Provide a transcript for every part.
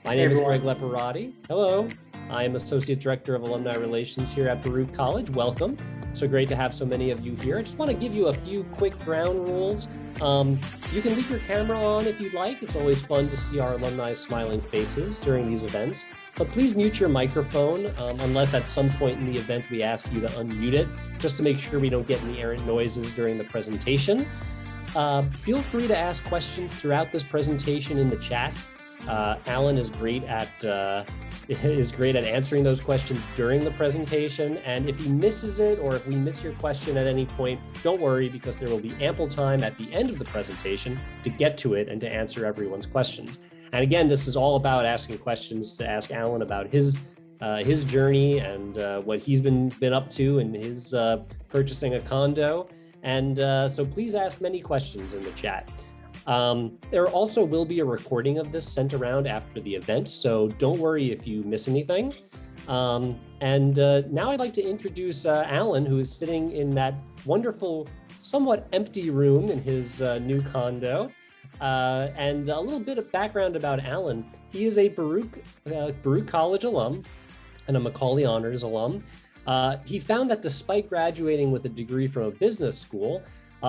My name is Greg Leparati. Hello. I am Associate Director of Alumni Relations here at Baruch College. Welcome. So great to have so many of you here. I just want to give you a few quick ground rules. You can leave your camera on if you'd like. It's always fun to see our alumni's smiling faces during these events. But please mute your microphone unless at some point in the event we ask you to unmute it, just to make sure we don't get any errant noises during the presentation. Feel free to ask questions throughout this presentation in the chat. Alan is great at answering those questions during the presentation. And if he misses it, or if we miss your question at any point, don't worry, because there will be ample time at the end of the presentation to get to it and to answer everyone's questions. And again, this is all about asking questions to ask Alan about his journey and what he's been up to in his purchasing a condo. And so please ask many questions in the chat. There also will be a recording of this sent around after the event, so don't worry if you miss anything. Now I'd like to introduce Alan, who is sitting in that wonderful, somewhat empty room in his new condo. And a little bit of background about Alan. He is a Baruch College alum and a Macaulay Honors alum. He found that despite graduating with a degree from a business school,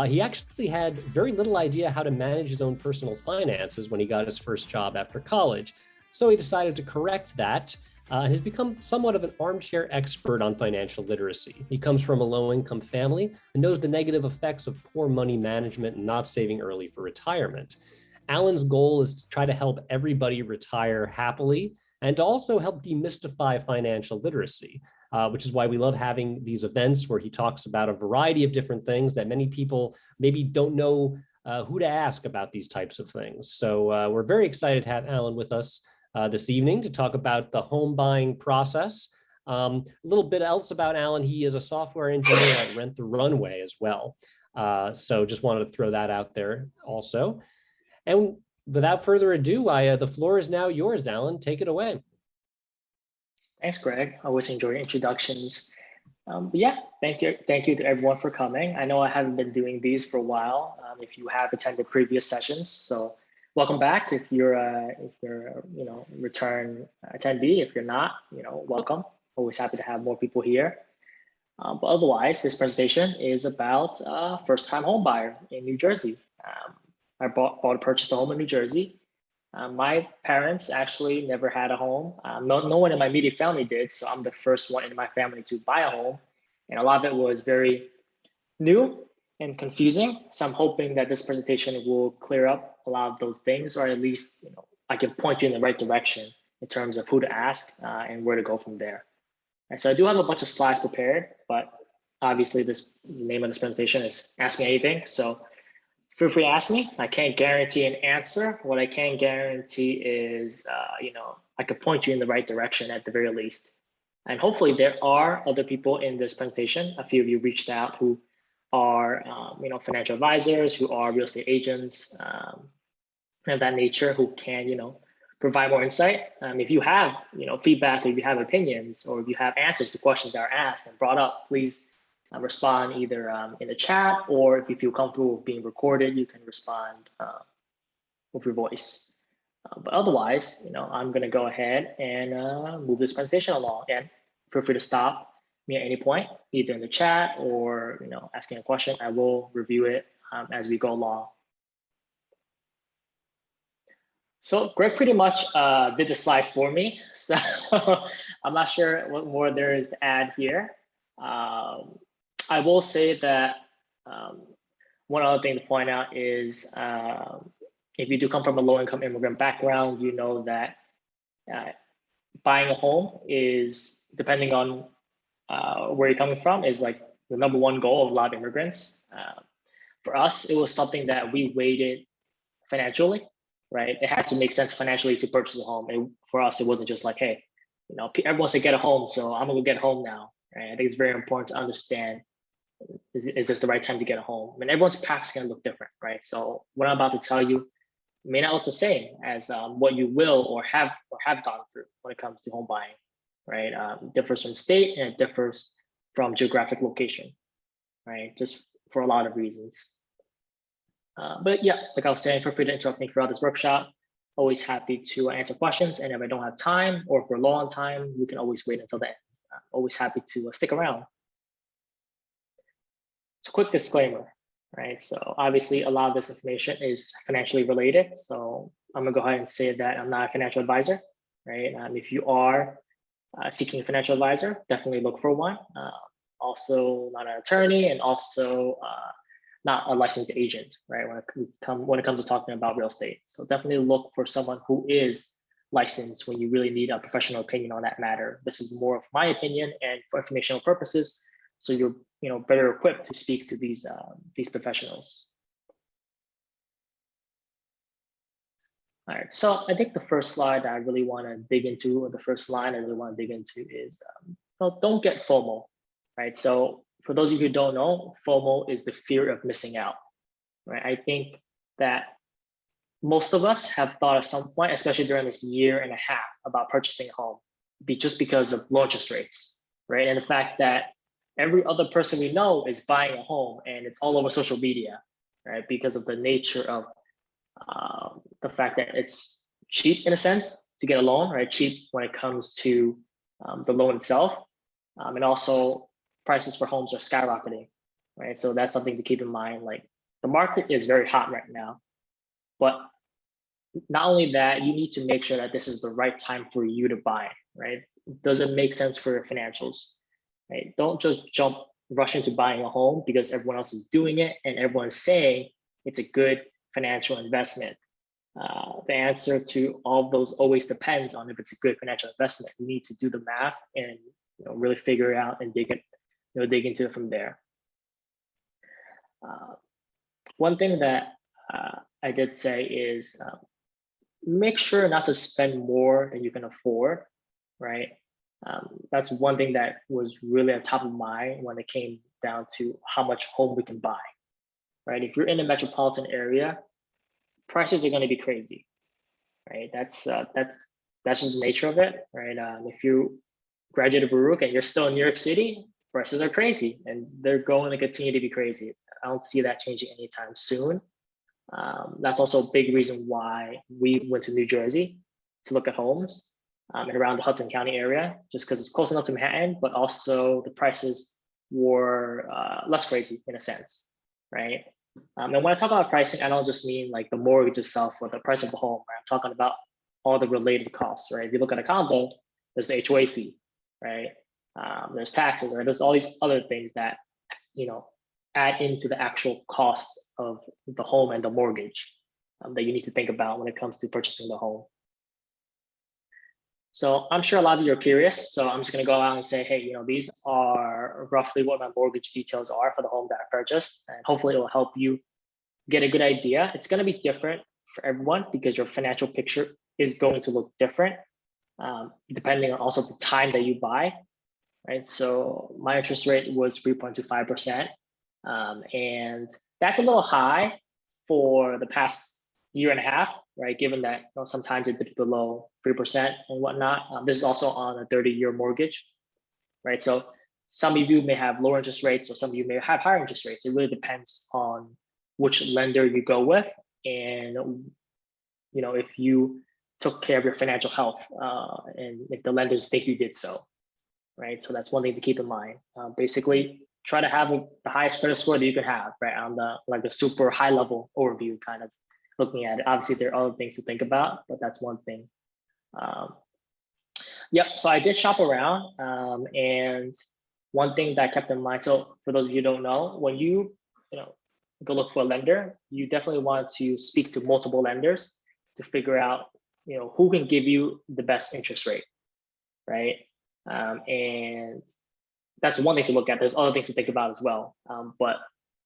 he actually had very little idea how to manage his own personal finances when he got his first job after college. So he decided to correct that and has become somewhat of an armchair expert on financial literacy. He comes from a low-income family and knows the negative effects of poor money management and not saving early for retirement. Alan's goal is to try to help everybody retire happily and to also help demystify financial literacy. Which is why we love having these events where he talks about a variety of different things that many people maybe don't know who to ask about these types of things. So we're very excited to have Alan with us this evening to talk about the home buying process. A little bit else about Alan: he is a software engineer at Rent the Runway as well. So just wanted to throw that out there also. And without further ado, the floor is now yours, Alan. Take it away. Thanks, Greg. I always enjoy introductions. But yeah, thank you to everyone for coming. I know I haven't been doing these for a while. If you have attended previous sessions, so welcome back. If you're return attendee, if you're not, welcome. Always happy to have more people here. But otherwise, this presentation is about first-time home buyer in New Jersey. I purchased a home in New Jersey. My parents actually never had a home. No one in my immediate family did, so I'm the first one in my family to buy a home. And a lot of it was very new and confusing. So I'm hoping that this presentation will clear up a lot of those things, or at least I can point you in the right direction in terms of who to ask and where to go from there. And so I do have a bunch of slides prepared, but obviously the name of this presentation is Ask Me Anything. So feel free to ask me. I can't guarantee an answer. What I can guarantee is, I could point you in the right direction at the very least. And hopefully there are other people in this presentation. A few of you reached out who are, financial advisors, who are real estate agents, of that nature, who can, provide more insight. If you have, feedback, or if you have opinions, or if you have answers to questions that are asked and brought up, please respond either in the chat, or if you feel comfortable with being recorded, you can respond with your voice. But otherwise, I'm going to go ahead and move this presentation along. And feel free to stop me at any point, either in the chat or asking a question. I will review it as we go along. So Greg pretty much did the slide for me, so I'm not sure what more there is to add here. I will say that one other thing to point out is if you do come from a low-income immigrant background, you know that buying a home is, depending on where you're coming from, is like the #1 goal of a lot of immigrants. For us, it was something that we weighted financially, right? It had to make sense financially to purchase a home. And for us, it wasn't just like, hey, everyone wants to get a home, so I'm gonna go get a home now. Right? I think it's very important to understand, is this the right time to get a home? I mean, everyone's path is gonna look different, right? So what I'm about to tell you may not look the same as what you will or have gone through when it comes to home buying, right? It differs from state, and it differs from geographic location, right? Just for a lot of reasons. But yeah, like I was saying, feel free to interrupt me throughout this workshop. always happy to answer questions. And if I don't have time or if we're low on time, we can always wait until the end. Always happy to stick around. So quick disclaimer, right? So obviously a lot of this information is financially related. So I'm gonna go ahead and say that I'm not a financial advisor, right? If you are seeking a financial advisor, definitely look for one. Also not an attorney and also not a licensed agent, right? When it comes to talking about real estate. So definitely look for someone who is licensed when you really need a professional opinion on that matter. This is more of my opinion and for informational purposes. So you're better equipped to speak to these professionals. All right, so I think the first slide that I really want to dig into, or the first line I really want to dig into is, don't get FOMO, right? So for those of you who don't know, FOMO is the fear of missing out, right? I think that most of us have thought at some point, especially during this year and a half, about purchasing a home, just because of low interest rates, right? And the fact that every other person we know is buying a home and it's all over social media, right? Because of the nature of the fact that it's cheap in a sense to get a loan, right? Cheap when it comes to the loan itself. And also prices for homes are skyrocketing, right? So that's something to keep in mind. Like the market is very hot right now, but not only that, you need to make sure that this is the right time for you to buy, right? Does it make sense for your financials, right? Don't just rush into buying a home because everyone else is doing it and everyone's saying it's a good financial investment. The answer to all of those always depends on if it's a good financial investment. You need to do the math and really figure it out and dig into it from there. One thing that I did say is make sure not to spend more than you can afford, right? That's one thing that was really on top of mind when it came down to how much home we can buy, right? If you're in a metropolitan area, prices are going to be crazy, right? That's just the nature of it, right? If you graduated Baruch and you're still in New York City, prices are crazy and they're going to continue to be crazy. I don't see that changing anytime soon. That's also a big reason why we went to New Jersey to look at homes and around the Hudson County area, just because it's close enough to Manhattan, but also the prices were less crazy in a sense, right? And when I talk about pricing, I don't just mean like the mortgage itself or the price of the home, right? I'm talking about all the related costs, right? If you look at a condo, there's the HOA fee, right? There's taxes, right? There's all these other things that, add into the actual cost of the home and the mortgage that you need to think about when it comes to purchasing the home. So I'm sure a lot of you are curious. So I'm just going to go out and say, hey, these are roughly what my mortgage details are for the home that I purchased. And hopefully it will help you get a good idea. It's going to be different for everyone because your financial picture is going to look different depending on also the time that you buy, right? So my interest rate was 3.25%. And that's a little high for the past year and a half, right? Given that sometimes it dipped below 3% and whatnot. This is also on a 30-year mortgage, right? So some of you may have lower interest rates or some of you may have higher interest rates. It really depends on which lender you go with and if you took care of your financial health and if the lenders think you did so, right? So that's one thing to keep in mind. Basically, try to have the highest credit score that you can have, right? On the super high level overview kind of looking at it. Obviously, there are other things to think about, but that's one thing. Yep, so I did shop around and one thing that I kept in mind, so for those of you who don't know, when you go look for a lender, you definitely want to speak to multiple lenders to figure out who can give you the best interest rate, right? And that's one thing to look at. There's other things to think about as well. But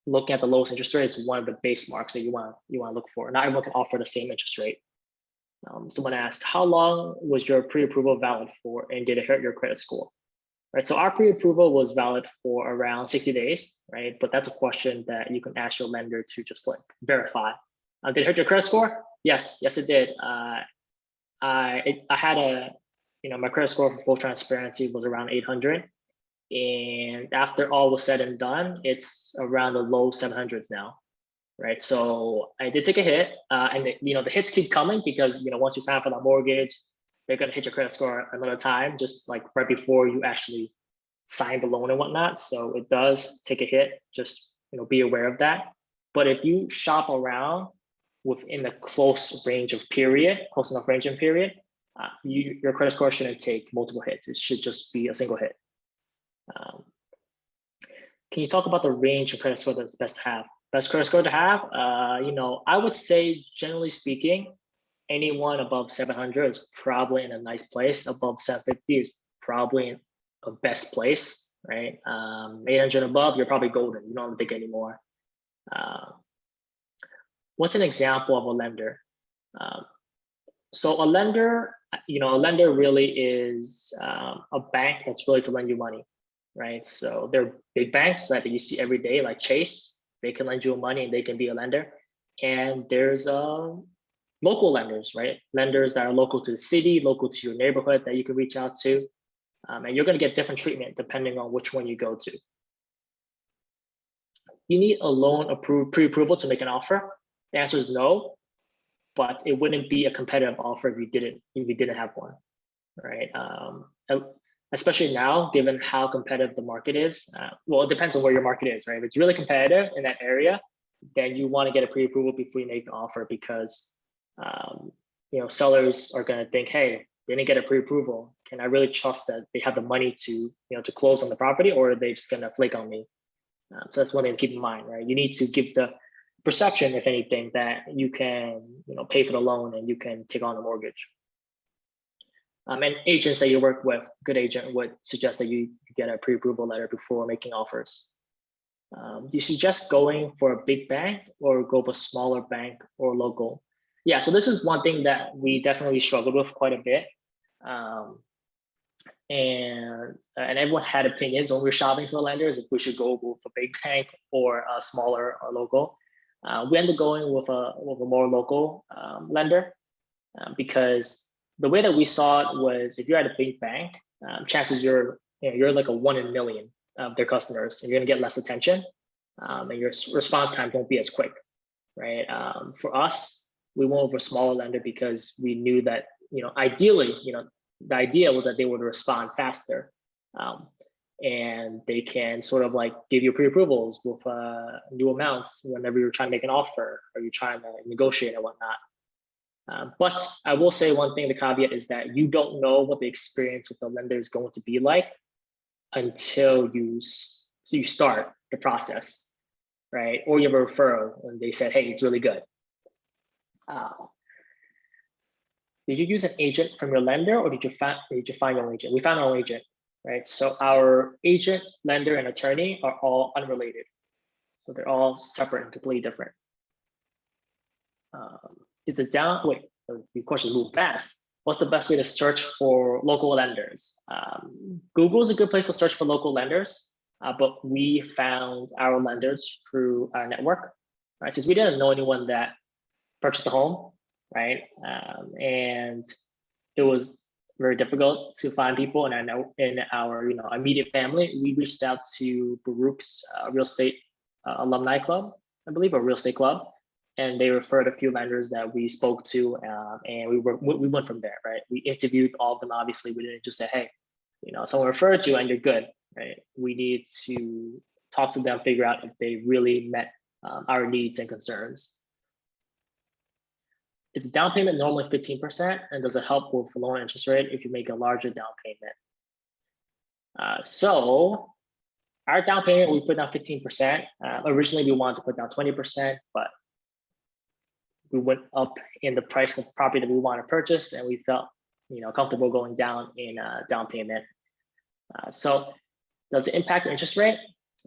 looking at the lowest interest rate is one of the base marks that you want to look for. Not everyone can offer the same interest rate. Someone asked, how long was your pre-approval valid for and did it hurt your credit score? Right, so our pre-approval was valid for around 60 days, right? But that's a question that you can ask your lender to just like verify. Did it hurt your credit score? Yes, it did. I had my credit score for full transparency was around 800. And after all was said and done, it's around the low 700s now. right? So I did take a hit, and the hits keep coming because once you sign up for that mortgage, they're gonna hit your credit score another time, just like right before you actually sign the loan and whatnot. So it does take a hit. Just be aware of that. But if you shop around within a close enough range of period, your credit score shouldn't take multiple hits. It should just be a single hit. Can you talk about the range of credit score that's best to have? Best credit score to have? I would say, generally speaking, anyone above 700 is probably in a nice place. Above 750 is probably in a best place, right? 800 above, you're probably golden. You don't think anymore. What's an example of a lender? So a lender really is a bank that's really to lend you money, right? So they're big banks that you see every day, like Chase. They can lend you money and they can be a lender. And there's local lenders, right? Lenders that are local to the city, local to your neighborhood that you can reach out to. And you're going to get different treatment depending on which one you go to. You need a loan pre-approval to make an offer. The answer is no, but it wouldn't be a competitive offer if you didn't have one, right? Especially now, given how competitive the market is. Well, it depends on where your market is, right? If it's really competitive in that area, then you want to get a pre-approval before you make the offer, because sellers are going to think, hey, they didn't get a pre-approval. Can I really trust that they have the money to close on the property, or are they just going to flake on me? So that's one thing to keep in mind, right? You need to give the perception, if anything, that you can pay for the loan and you can take on the mortgage. And agents that you work with, good agent would suggest that you get a pre-approval letter before making offers. Do you suggest going for a big bank or go for a smaller bank or local? Yeah, so this is one thing that we definitely struggled with quite a bit. And everyone had opinions when we were shopping for lenders, if we should go with a big bank or a smaller or local. We ended up going with a more local lender because the way that we saw it was, if you're at a big bank, chances you're like a 1 in a million of their customers, and you're going to get less attention, and your response time won't be as quick, right? For us, we went with a smaller lender because we knew that ideally, the idea was that they would respond faster, and they can sort of like give you pre-approvals with new amounts whenever you're trying to make an offer or you're trying to negotiate and whatnot. But I will say one thing, the caveat is that you don't know what the experience with the lender is going to be like until you start the process, right? Or you have a referral and they said, hey, it's really good. Did you use an agent from your lender, or did you find your own agent? We found our own agent, right? So our agent, lender, and attorney are all unrelated. So they're all separate and completely different. The question moved fast. What's the best way to search for local lenders? Google is a good place to search for local lenders, but we found our lenders through our network, right? Since we didn't know anyone that purchased a home, right? And it was very difficult to find people in our immediate family. We reached out to Baruch's real estate alumni club, I believe, or real estate club, and they referred a few lenders that we spoke to, and we went from there, right? We interviewed all of them. Obviously, we didn't just say, hey, someone referred you and you're good, right? We need to talk to them, figure out if they really met our needs and concerns. Is down payment normally 15%, and does it help with lower interest rate if you make a larger down payment? So our down payment, we put down 15%. Originally, we wanted to put down 20%, but we went up in the price of property that we want to purchase, and we felt comfortable going down in down payment. So does it impact the interest rate?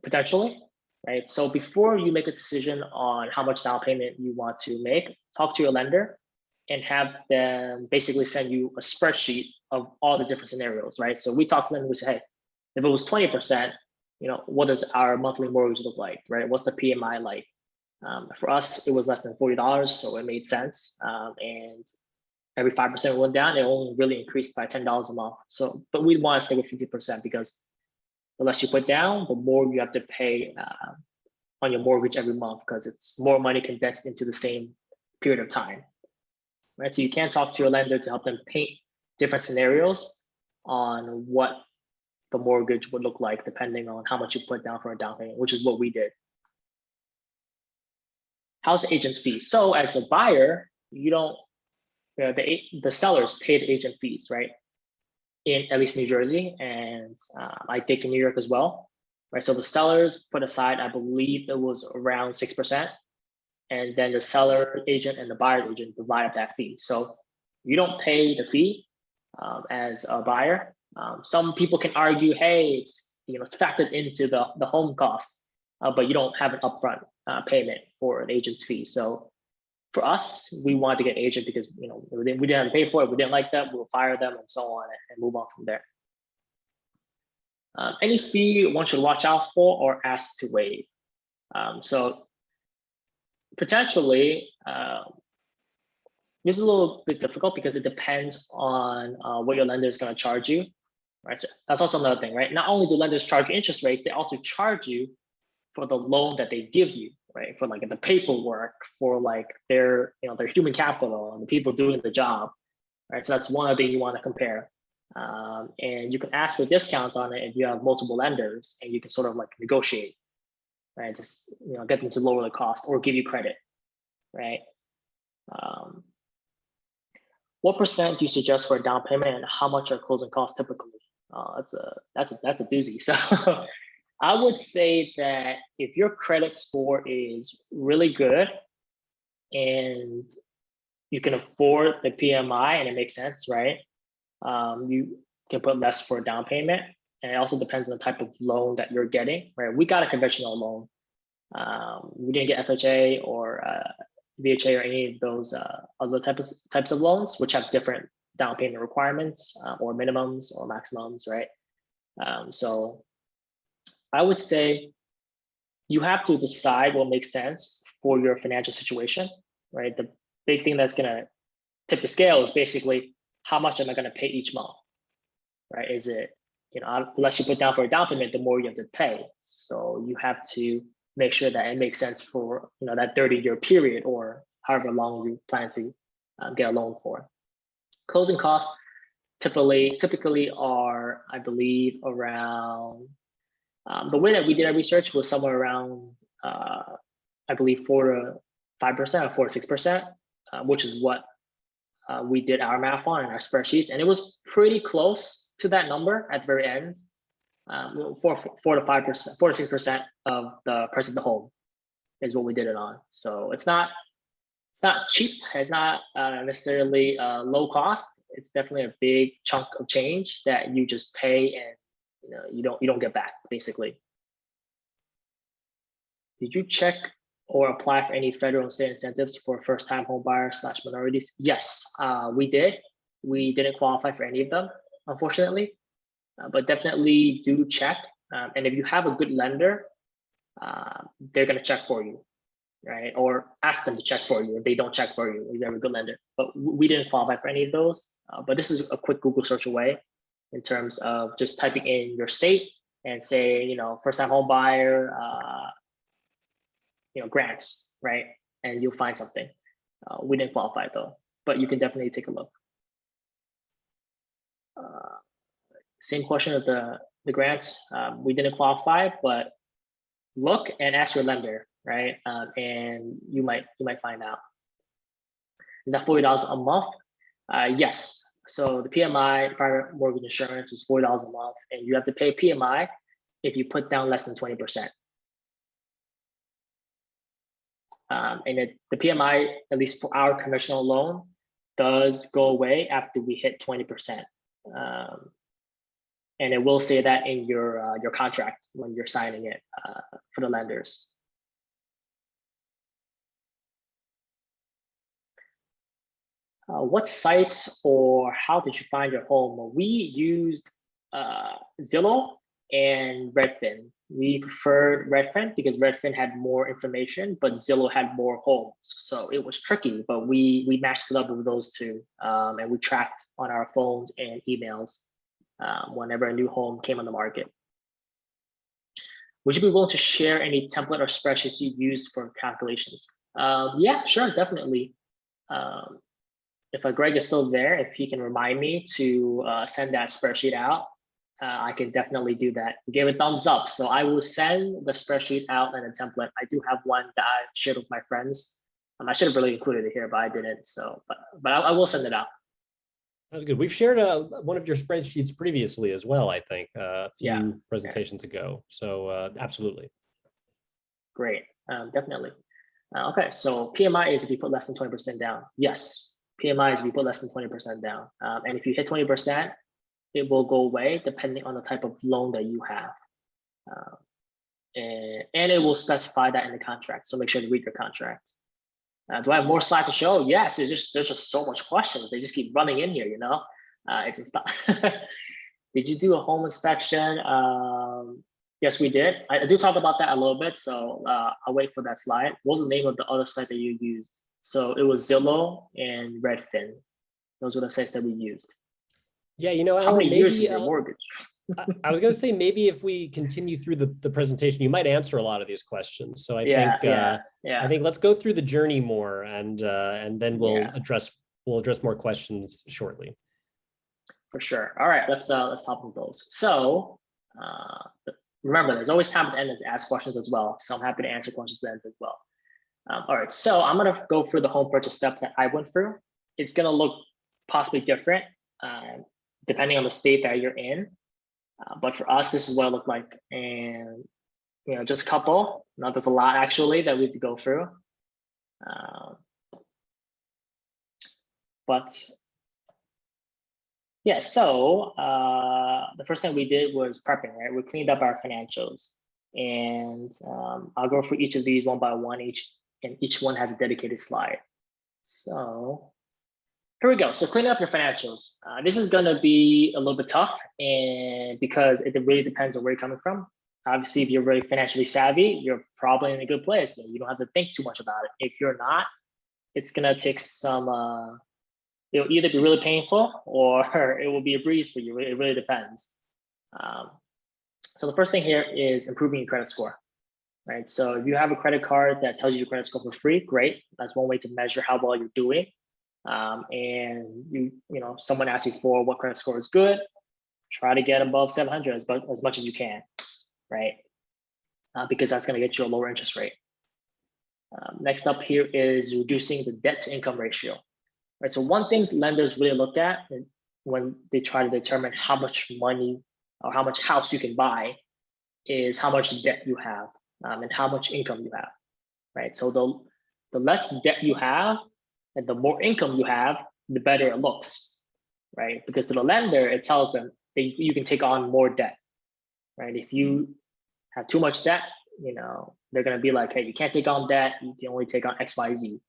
Potentially, right? So before you make a decision on how much down payment you want to make, talk to your lender and have them basically send you a spreadsheet of all the different scenarios, right? So we talked to them and we say, hey, if it was 20%, what does our monthly mortgage look like, right? What's the PMI like? For us, it was less than $40, so it made sense. And every 5% went down, it only really increased by $10 a month. So, but we want to stay with 50% because the less you put down, the more you have to pay on your mortgage every month because it's more money condensed into the same period of time, right? So you can talk to your lender to help them paint different scenarios on what the mortgage would look like depending on how much you put down for a down payment, which is what we did. How's the agent's fee? So as a buyer, you don't, the sellers pay the agent fees, right? In at least New Jersey, and I think in New York as well, right? So the sellers put aside, I believe it was around 6%, and then the seller agent and the buyer agent divide up that fee. So you don't pay the fee as a buyer. Some people can argue, hey, it's it's factored into the home cost, but you don't have an upfront payment for an agent's fee. So for us, we wanted to get an agent because we didn't have to pay for it. We didn't like them, we'll fire them and so on and move on from there. Any fee one should watch out for or ask to waive. So potentially, this is a little bit difficult because it depends on what your lender is going to charge you, right? So that's also another thing, right? Not only do lenders charge you interest rate, they also charge you for the loan that they give you, right? For like the paperwork, for like their human capital and the people doing the job, right? So that's one other thing you want to compare. And you can ask for discounts on it if you have multiple lenders, and you can sort of like negotiate, right? Just get them to lower the cost or give you credit, right? What percent do you suggest for a down payment, and how much are closing costs typically? That's a doozy. So I would say that if your credit score is really good and you can afford the PMI and it makes sense, right? You can put less for a down payment, and it also depends on the type of loan that you're getting, right? We got a conventional loan. We didn't get FHA or VHA or any of those other types of loans, which have different down payment requirements or minimums or maximums, right? So I would say you have to decide what makes sense for your financial situation, right? The big thing that's going to tip the scale is basically how much am I going to pay each month, right? Is it, the less you put down for a down payment, the more you have to pay. So you have to make sure that it makes sense for that 30-year period or however long you plan to get a loan for. Closing costs typically are, I believe, around the way that we did our research was somewhere around I believe 4 to 5% or 4 to 6%, which is what we did our math on in our spreadsheets, and it was pretty close to that number at the very end. 4 to 5%, 4 to 6% of the price of the home is what we did it on. So it's not cheap. It's not necessarily low cost. It's definitely a big chunk of change that you just pay and you don't get back, basically. Did you check or apply for any federal and state incentives for first-time home buyers / minorities? Yes, we did. We didn't qualify for any of them, unfortunately. But definitely do check. And if you have a good lender, they're going to check for you, right? Or ask them to check for you if they don't check for you if you have a good lender. But we didn't qualify for any of those. But this is a quick Google search away in terms of just typing in your state and say, first-time home buyer, grants, right? And you'll find something. We didn't qualify though, but you can definitely take a look. Same question of the grants. We didn't qualify, but look and ask your lender, right? And you might find out. Is that $40 a month? Yes. So the PMI, private mortgage insurance, is $40 a month, and you have to pay PMI if you put down less than 20%. And the PMI, at least for our conventional loan, does go away after we hit 20%. And it will say that in your contract when you're signing it for the lenders. What sites or how did you find your home? We used Zillow and Redfin. We preferred Redfin because Redfin had more information, but Zillow had more homes. So it was tricky, but we matched it up with those two, and we tracked on our phones and emails whenever a new home came on the market. would you be willing to share any template or spreadsheets you used for calculations? Yeah, sure, definitely. If Greg is still there, if he can remind me to send that spreadsheet out, I can definitely do that. He gave a thumbs up, so I will send the spreadsheet out and a template. I do have one that I shared with my friends. I should have really included it here, but I didn't. So, but I will send it out. That's good. We've shared one of your spreadsheets previously as well, I think, a few presentations ago. So absolutely. Great, definitely. Okay, so PMI is if you put less than 20% down. Yes, PMI is if you put less than 20% down. And if you hit 20%, it will go away depending on the type of loan that you have. And it will specify that in the contract. So make sure to read your contract. Do I have more slides to show? Yes, there's just so much questions. They just keep running in here, you know? It's not. Did you do a home inspection? Yes, we did. I do talk about that a little bit, so I'll wait for that slide. What was the name of the other site that you used? So it was Zillow and Redfin. Those were the sites that we used. Yeah, you know, Alan, how many maybe, years is your mortgage? I was going to say, maybe if we continue through the presentation, you might answer a lot of these questions. So I think let's go through the journey more, and then we'll address more questions shortly. For sure. All right, let's hop into those. So remember, there's always time at the end to ask questions as well. So I'm happy to answer questions at the end as well. All right, so I'm going to go through the home purchase steps that I went through. It's going to look possibly different depending on the state that you're in. But for us, this is what it looked like. And, you know, just a couple, not there's a lot actually that we have to go through. But yeah, so the first thing we did was prepping, right? We cleaned up our financials, and I'll go through each of these one by one, and each one has a dedicated slide. So here we go. So cleaning up your financials. This is going to be a little bit tough, and because it really depends on where you're coming from. Obviously, if you're very financially savvy, you're probably in a good place and you don't have to think too much about it. If you're not, it's going to take some, it'll either be really painful or it will be a breeze for you. It really depends. So the first thing here is improving your credit score, right? So if you have a credit card that tells you your credit score for free, great. That's one way to measure how well you're doing. And you know, someone asks you for what credit score is good, try to get above 700 as much as you can, right? Because that's going to get you a lower interest rate. Next up here is reducing the debt to income ratio, right? So one thing lenders really look at when they try to determine how much money or how much house you can buy is how much debt you have and how much income you have, right? So the less debt you have and the more income you have, the better it looks, right? Because to the lender, it tells them you can take on more debt, right? If you have too much debt, you know, they're going to be like, hey, you can't take on debt. You can only take on X, Y, Z,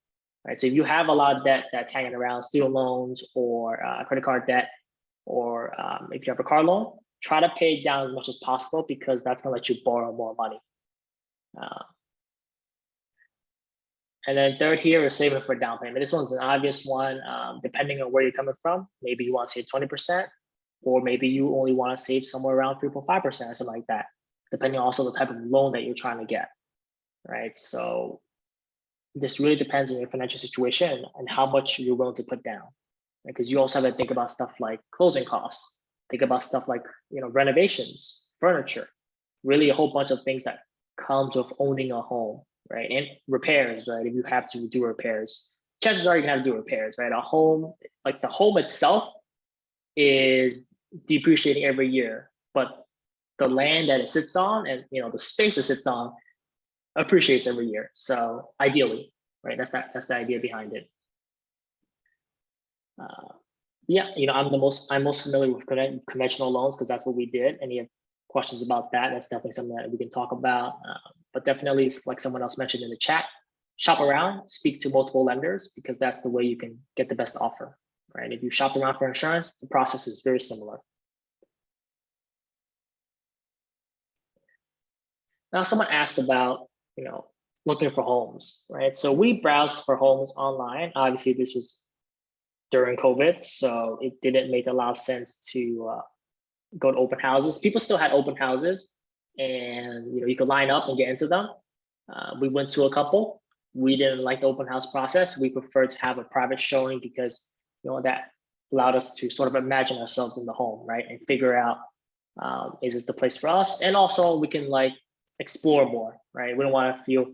right? So if you have a lot of debt that's hanging around, student loans or credit card debt, or if you have a car loan, try to pay it down as much as possible because that's going to let you borrow more money. And then third here is saving for down payment. This one's an obvious one, depending on where you're coming from. Maybe you want to save 20%, or maybe you only want to save somewhere around 3.5% or something like that, depending also the type of loan that you're trying to get, right? So this really depends on your financial situation and how much you're willing to put down, because you also have to think about stuff like closing costs, think about stuff like, you know, renovations, furniture, really a whole bunch of things that comes with owning a home, right? And repairs, right? If you have to do repairs, chances are you're gonna have to do repairs, right? A home, like the home itself is depreciating every year, but the land that it sits on and, you know, the space it sits on appreciates every year. So ideally, right? That's the idea behind it. Yeah, you know, I'm most familiar with conventional loans because that's what we did. Any questions about that? That's definitely something that we can talk about. But definitely, like someone else mentioned in the chat, shop around, speak to multiple lenders because that's the way you can get the best offer, right? If you shop around for insurance, the process is very similar. Now, someone asked about, you know, looking for homes, right? So we browsed for homes online. Obviously, this was during COVID, so it didn't make a lot of sense to go to open houses. People still had open houses, and you could line up and get into them. We went to a couple. We didn't like the open house process. We preferred to have a private showing because that allowed us to sort of imagine ourselves in the home, right, and figure out is this the place for us? And also we can explore more, right? We don't want to feel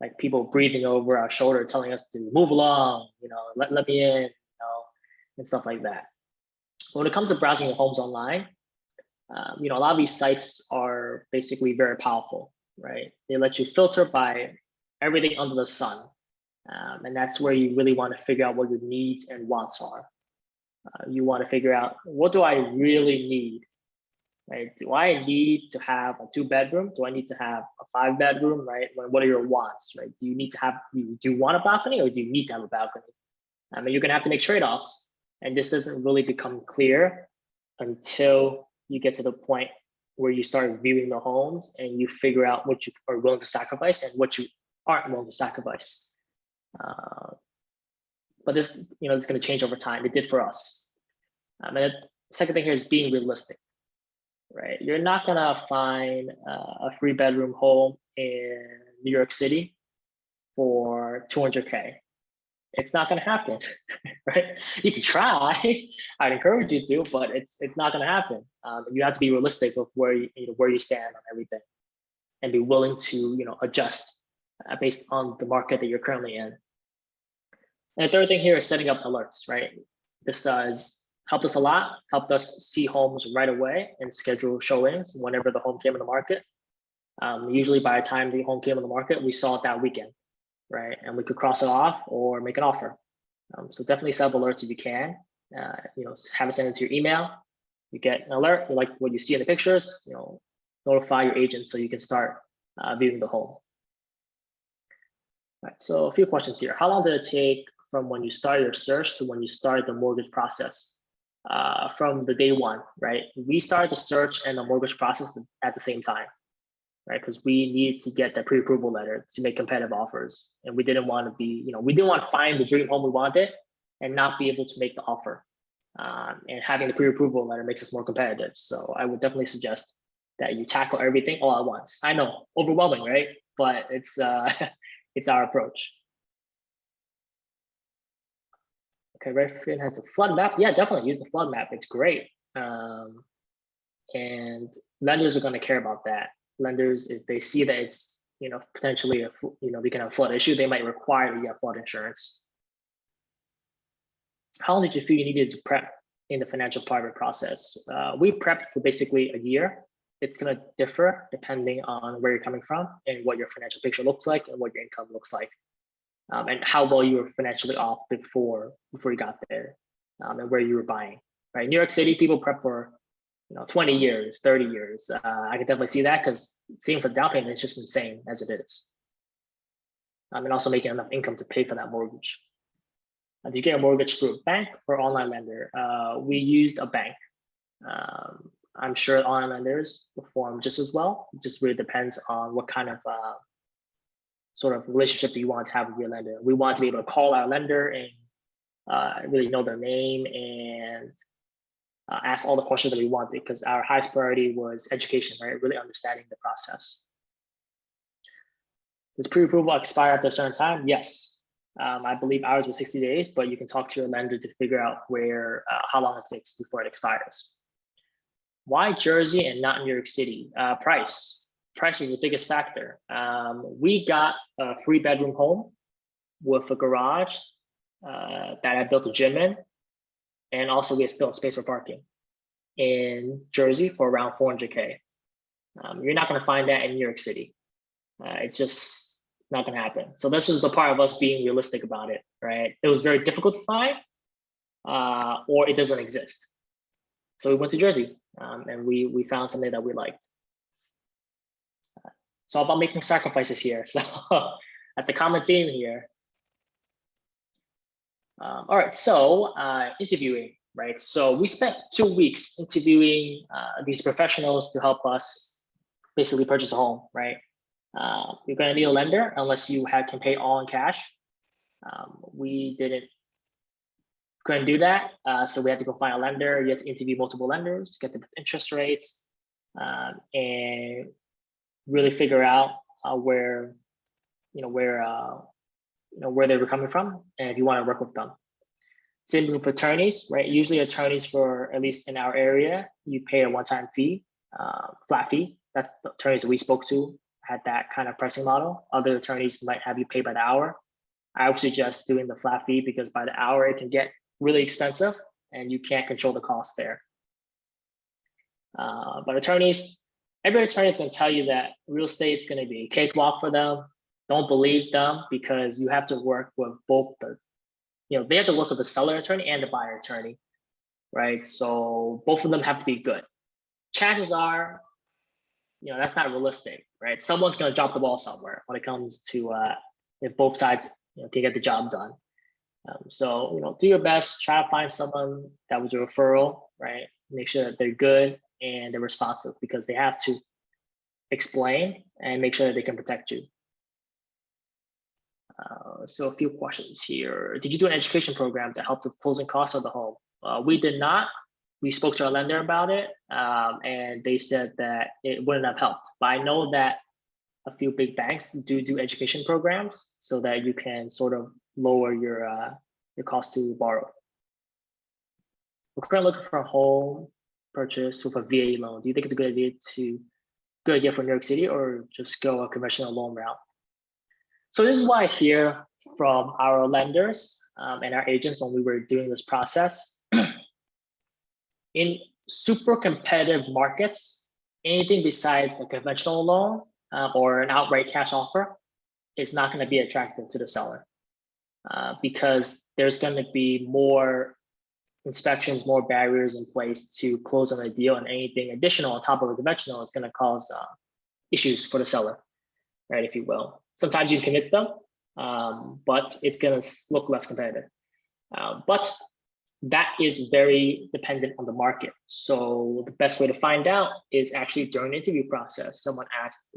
like people breathing over our shoulder telling us to move along, let me in, and stuff like that. When it comes to browsing the homes online, a lot of these sites are basically very powerful, right? They let you filter by everything under the sun. And that's where you really want to figure out what your needs and wants are. You want to figure out, what do I really need? Right? Do I need to have a 2-bedroom? Do I need to have a 5-bedroom? Right? What are your wants? Right? Do you want a balcony, or do you need to have a balcony? I mean, you're gonna have to make trade-offs, and this doesn't really become clear until you get to the point where you start viewing the homes and you figure out what you are willing to sacrifice and what you aren't willing to sacrifice. But this, it's going to change over time. It did for us. And the second thing here is being realistic, right? You're not going to find a 3-bedroom home in New York City for $200K. It's not going to happen, right? You can try. I'd encourage you to, but it's not going to happen. You have to be realistic with where you stand on everything, and be willing to adjust based on the market that you're currently in. And the third thing here is setting up alerts, right? This has helped us a lot. Helped us see homes right away and schedule showings whenever the home came in the market. Usually by the time the home came in the market, we saw it that weekend, right? And we could cross it off or make an offer. So definitely set up alerts if you can. Have it sent into your email. You get an alert, like what you see in the pictures. Notify your agent so you can start viewing the home. Right, so a few questions here. How long did it take from when you started your search to when you started the mortgage process? From the day one, right? We started the search and the mortgage process at the same time, right? Because we needed to get the pre-approval letter to make competitive offers. And we didn't want to we didn't want to find the dream home we wanted and not be able to make the offer. And having the pre-approval letter makes us more competitive. So I would definitely suggest that you tackle everything all at once. I know, overwhelming, right? But it's it's our approach. Okay, Redfin has a flood map. Yeah, definitely use the flood map. It's great. And lenders are going to care about that. Lenders, if they see that it's potentially we can have a flood issue, they might require that you have flood insurance. How long did you feel you needed to prep in the financial private process? We prepped for basically a year. It's going to differ depending on where you're coming from and what your financial picture looks like and what your income looks like, and how well you were financially off before you got there, and where you were buying. Right, New York City, people prep for 20 years, 30 years. I can definitely see that, because seeing for the down payment is just insane as it is. And also making enough income to pay for that mortgage. Did you get a mortgage through a bank or online lender? We used a bank. I'm sure online lenders perform just as well. It just really depends on what kind of sort of relationship that you want to have with your lender. We want to be able to call our lender and really know their name and ask all the questions that we wanted, because our highest priority was education, right? Really understanding the process. Does pre-approval expire after a certain time? Yes. I believe ours was 60 days, but you can talk to your lender to figure out how long it takes before it expires. Why Jersey and not New York City? Price. Price was the biggest factor. We got a 3-bedroom home with a garage that I built a gym in, and also we had still space for parking in Jersey for around $400K. You're not going to find that in New York City. It's just not going to happen. So this was the part of us being realistic about it, right? It was very difficult to find, or it doesn't exist. So we went to Jersey, and we found something that we liked. It's all about making sacrifices here. So that's the common theme here. All right, so interviewing, right? So we spent 2 weeks interviewing these professionals to help us basically purchase a home, right? You're gonna need a lender unless you can pay all in cash. We couldn't do that, so we had to go find a lender. You had to interview multiple lenders, get the interest rates, and really figure out where they were coming from, and if you want to work with them. Same thing for attorneys, right? Usually attorneys, for at least in our area, you pay a one-time fee, flat fee. That's the attorneys that we spoke to had that kind of pricing model. Other attorneys might have you pay by the hour. I would suggest doing the flat fee because by the hour it can get really expensive and you can't control the cost there. But attorneys, every attorney is going to tell you that real estate is going to be a cakewalk for them. Don't believe them, because you have to work with both they have to work with the seller attorney and the buyer attorney, right? So both of them have to be good. Chances are, that's not realistic, right? Someone's going to drop the ball somewhere when it comes to if both sides can get the job done. So do your best. Try to find someone that was a referral, right? Make sure that they're good and they're responsive, because they have to explain and make sure that they can protect you. So a few questions here. Did you do an education program to help with closing costs of the home? We did not. We spoke to our lender about it, and they said that it wouldn't have helped. But I know that a few big banks do education programs so that you can sort of lower your cost to borrow. We're currently looking for a home purchase with a VA loan. Do you think it's a good idea for New York City, or just go a conventional loan route? So this is what I hear from our lenders and our agents when we were doing this process. In super competitive markets, anything besides a conventional loan or an outright cash offer is not going to be attractive to the seller because there's going to be more inspections, more barriers in place to close on a deal, and anything additional on top of a conventional is going to cause issues for the seller, right, if you will. Sometimes you can convince them, but it's going to look less competitive. But that is very dependent on the market. So the best way to find out is actually during the interview process. Someone asked,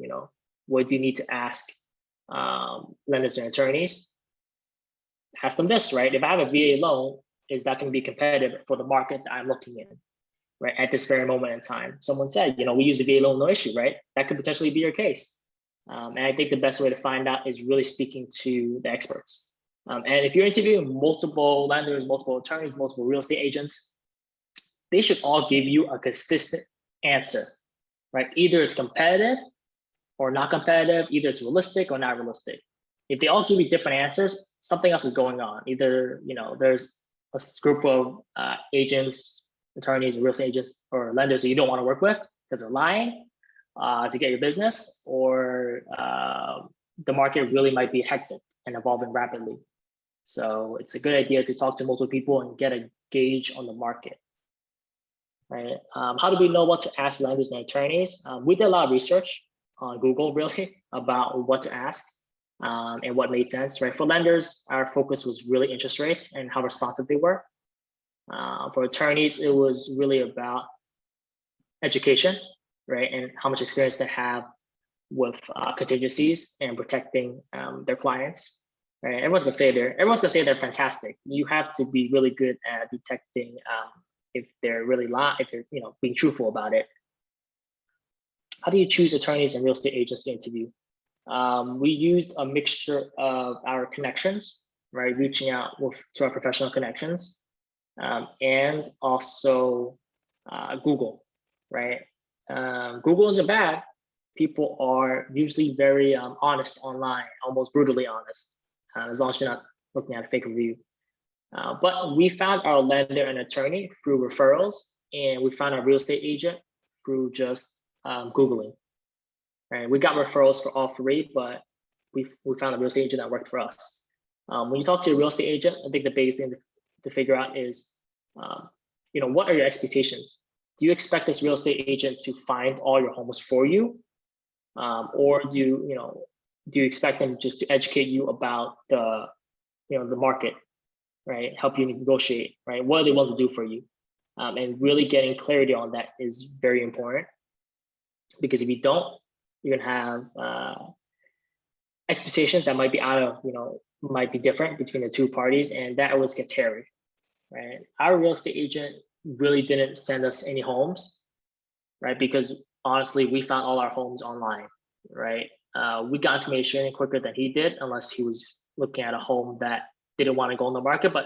what do you need to ask lenders and attorneys? Ask them this, right? If I have a VA loan, is that going to be competitive for the market that I'm looking in, right? At this very moment in time. Someone said, we use a VA loan, no issue, right? That could potentially be your case. And I think the best way to find out is really speaking to the experts. And if you're interviewing multiple lenders, multiple attorneys, multiple real estate agents, they should all give you a consistent answer, right? Either it's competitive or not competitive, either it's realistic or not realistic. If they all give you different answers, something else is going on. Either, there's a group of agents, attorneys, real estate agents, or lenders that you don't want to work with because they're lying to get your business, or the market really might be hectic and evolving rapidly. So it's a good idea to talk to multiple people and get a gauge on the market, right? How do we know what to ask lenders and attorneys? We did a lot of research on Google, really, about what to ask and what made sense, right? For lenders, our focus was really interest rates and how responsive they were. For attorneys, it was really about education, right? And how much experience they have with contingencies and protecting their clients. Right? Everyone's gonna say they're fantastic. You have to be really good at detecting if they're really if they're being truthful about it. How do you choose attorneys and real estate agents to interview? We used a mixture of our connections, right? Reaching out to our professional connections, and also Google, right? Google isn't bad. People are usually very honest online, almost brutally honest. As long as you're not looking at a fake review. But we found our lender and attorney through referrals, and we found our real estate agent through just Googling. Right? We got referrals for all three, but we found a real estate agent that worked for us. When you talk to a real estate agent, I think the biggest thing to figure out is, what are your expectations? Do you expect this real estate agent to find all your homes for you? Or do you expect them just to educate you about the market, right? Help you negotiate, right? What do they want to do for you? And really getting clarity on that is very important, because if you don't, you're gonna have expectations that might be might be different between the two parties, and that always gets hairy, right? Our real estate agent really didn't send us any homes, right? Because honestly, we found all our homes online. right? We got information quicker than he did, unless he was looking at a home that didn't want to go on the market. But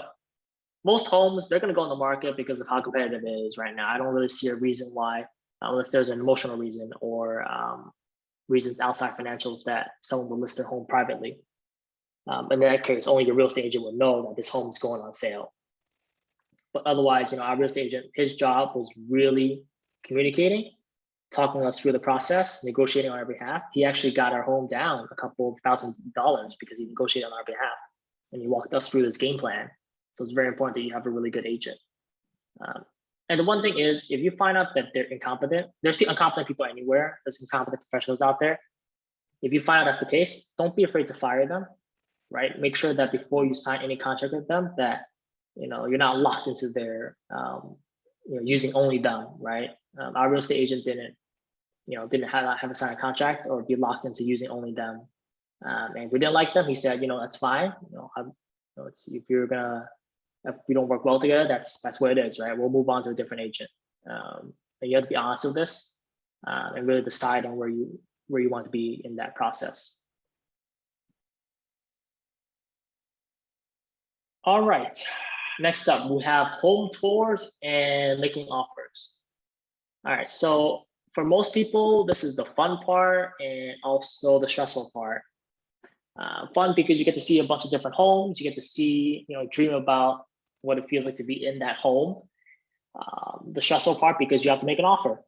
most homes, they're going to go on the market because of how competitive it is right now. I don't really see a reason why, unless there's an emotional reason or reasons outside financials, that someone will list their home privately. In that case, only your real estate agent will know that this home is going on sale. But otherwise, our real estate agent, his job was really communicating, talking us through the process, negotiating on our behalf. He actually got our home down a couple of $1,000s because he negotiated on our behalf, and he walked us through this game plan. So it's very important that you have a really good agent. And the one thing is, if you find out that they're incompetent, there's incompetent people anywhere. There's incompetent professionals out there. If you find out that's the case, don't be afraid to fire them, right? Make sure that before you sign any contract with them, that you're not locked into their using only them, right? Our real estate agent didn't have a signed contract or be locked into using only them. And if we didn't like them, he said, that's fine. If we don't work well together, that's what it is, right? We'll move on to a different agent. And you have to be honest with this and really decide on where you want to be in that process. All right, next up, we have home tours and making offers. All right, so for most people, this is the fun part and also the stressful part. Fun because you get to see a bunch of different homes. You get to see, dream about what it feels like to be in that home. The stressful part because you have to make an offer.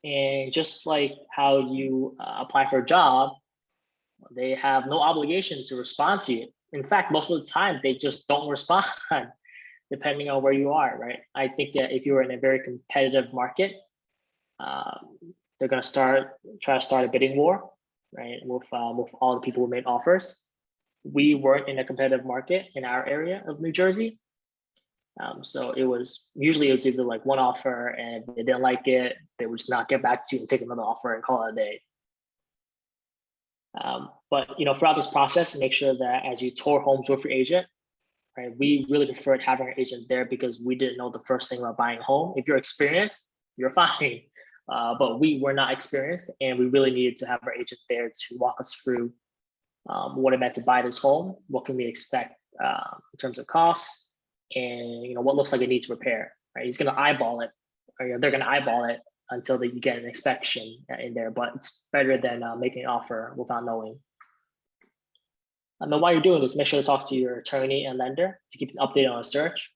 And just like how you apply for a job, they have no obligation to respond to you. In fact, most of the time, they just don't respond depending on where you are, right? I think that if you're in a very competitive market, they're going to try to start a bidding war, right? With all the people who made offers. We weren't in a competitive market in our area of New Jersey. So it was either like one offer, and if they didn't like it, they would just not get back to you and take another offer and call it a day. But throughout this process, make sure that as you tour homes with your agent, right? We really preferred having our agent there because we didn't know the first thing about buying a home. If you're experienced, you're fine. But we were not experienced, and we really needed to have our agent there to walk us through what it meant to buy this home, what can we expect in terms of costs, and what looks like it needs repair. Right? He's going to eyeball it, or they're going to eyeball it until you get an inspection in there. But it's better than making an offer without knowing. And then while you're doing this, make sure to talk to your attorney and lender to keep an update on a search.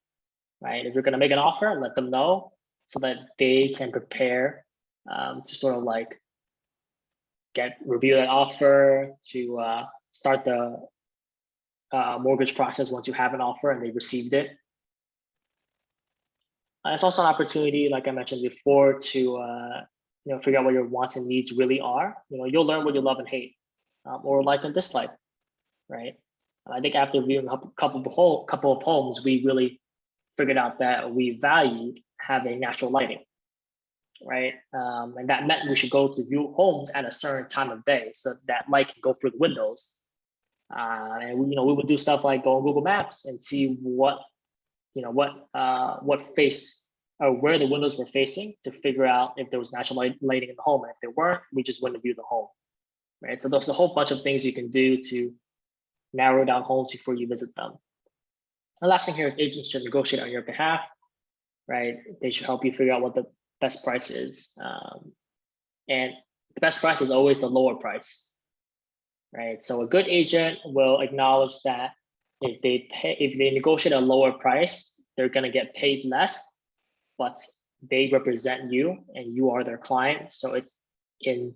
Right? If you're going to make an offer, let them know so that they can prepare to sort of like review that offer, to start the mortgage process once you have an offer and they received it. It's also an opportunity, like I mentioned before, to figure out what your wants and needs really are. You'll learn what you love and hate, or like and dislike, right? I think after viewing a couple of homes, we really figured out that we valued having natural lighting, right? And that meant we should go to view homes at a certain time of day so that light can go through the windows. And we would do stuff like go on Google Maps and see what face or where the windows were facing to figure out if there was natural lighting in the home. And if there weren't, we just wouldn't view the home, right? So there's a whole bunch of things you can do to narrow down homes before you visit them. The last thing here is agents should negotiate on your behalf, right? They should help you figure out what the best price is. And the best price is always the lower price, right? So a good agent will acknowledge that if they negotiate a lower price, they're going to get paid less, but they represent you and you are their client. So it's in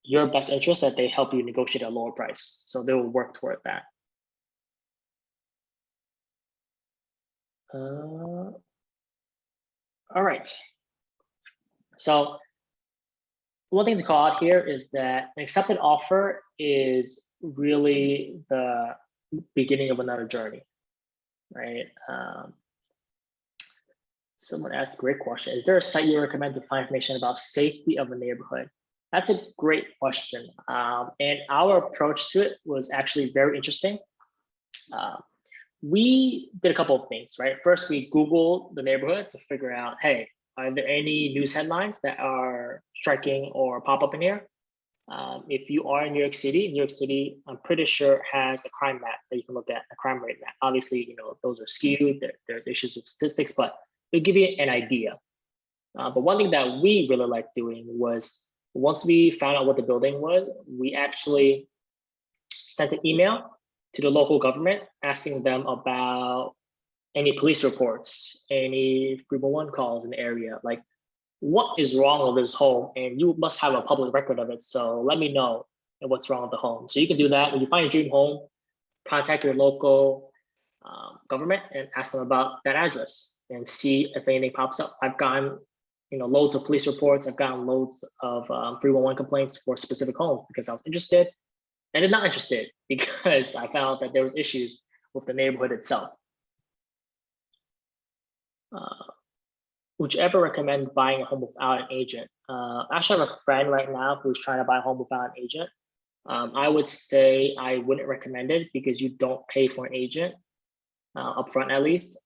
your best interest that they help you negotiate a lower price. So they will work toward that. All right. So one thing to call out here is that an accepted offer is really the beginning of another journey, right? Someone asked a great question. Is there a site you recommend to find information about safety of a neighborhood? That's a great question. And our approach to it was actually very interesting. We did a couple of things, right? First, we Googled the neighborhood to figure out, hey, are there any news headlines that are striking or pop up in here? If you are in New York City, I'm pretty sure has a crime map that you can look at, a crime rate map. Obviously, you know, those are skewed. There's issues with statistics, but it'll give you an idea. But one thing that we really liked doing was once we found out what the building was, we actually sent an email to the local government asking them about any police reports, any 311 calls in the area, like what is wrong with this home, and you must have a public record of it. So let me know what's wrong with the home. So you can do that. When you find your dream home, contact your local government and ask them about that address and see if anything pops up. I've gotten, you know, loads of police reports. I've gotten loads of 311 complaints for specific homes because I was interested and then not interested because I found that there was issues with the neighborhood itself. Would you ever recommend buying a home without an agent? I actually have a friend right now who's trying to buy a home without an agent. I would say I wouldn't recommend it because you don't pay for an agent upfront, at least.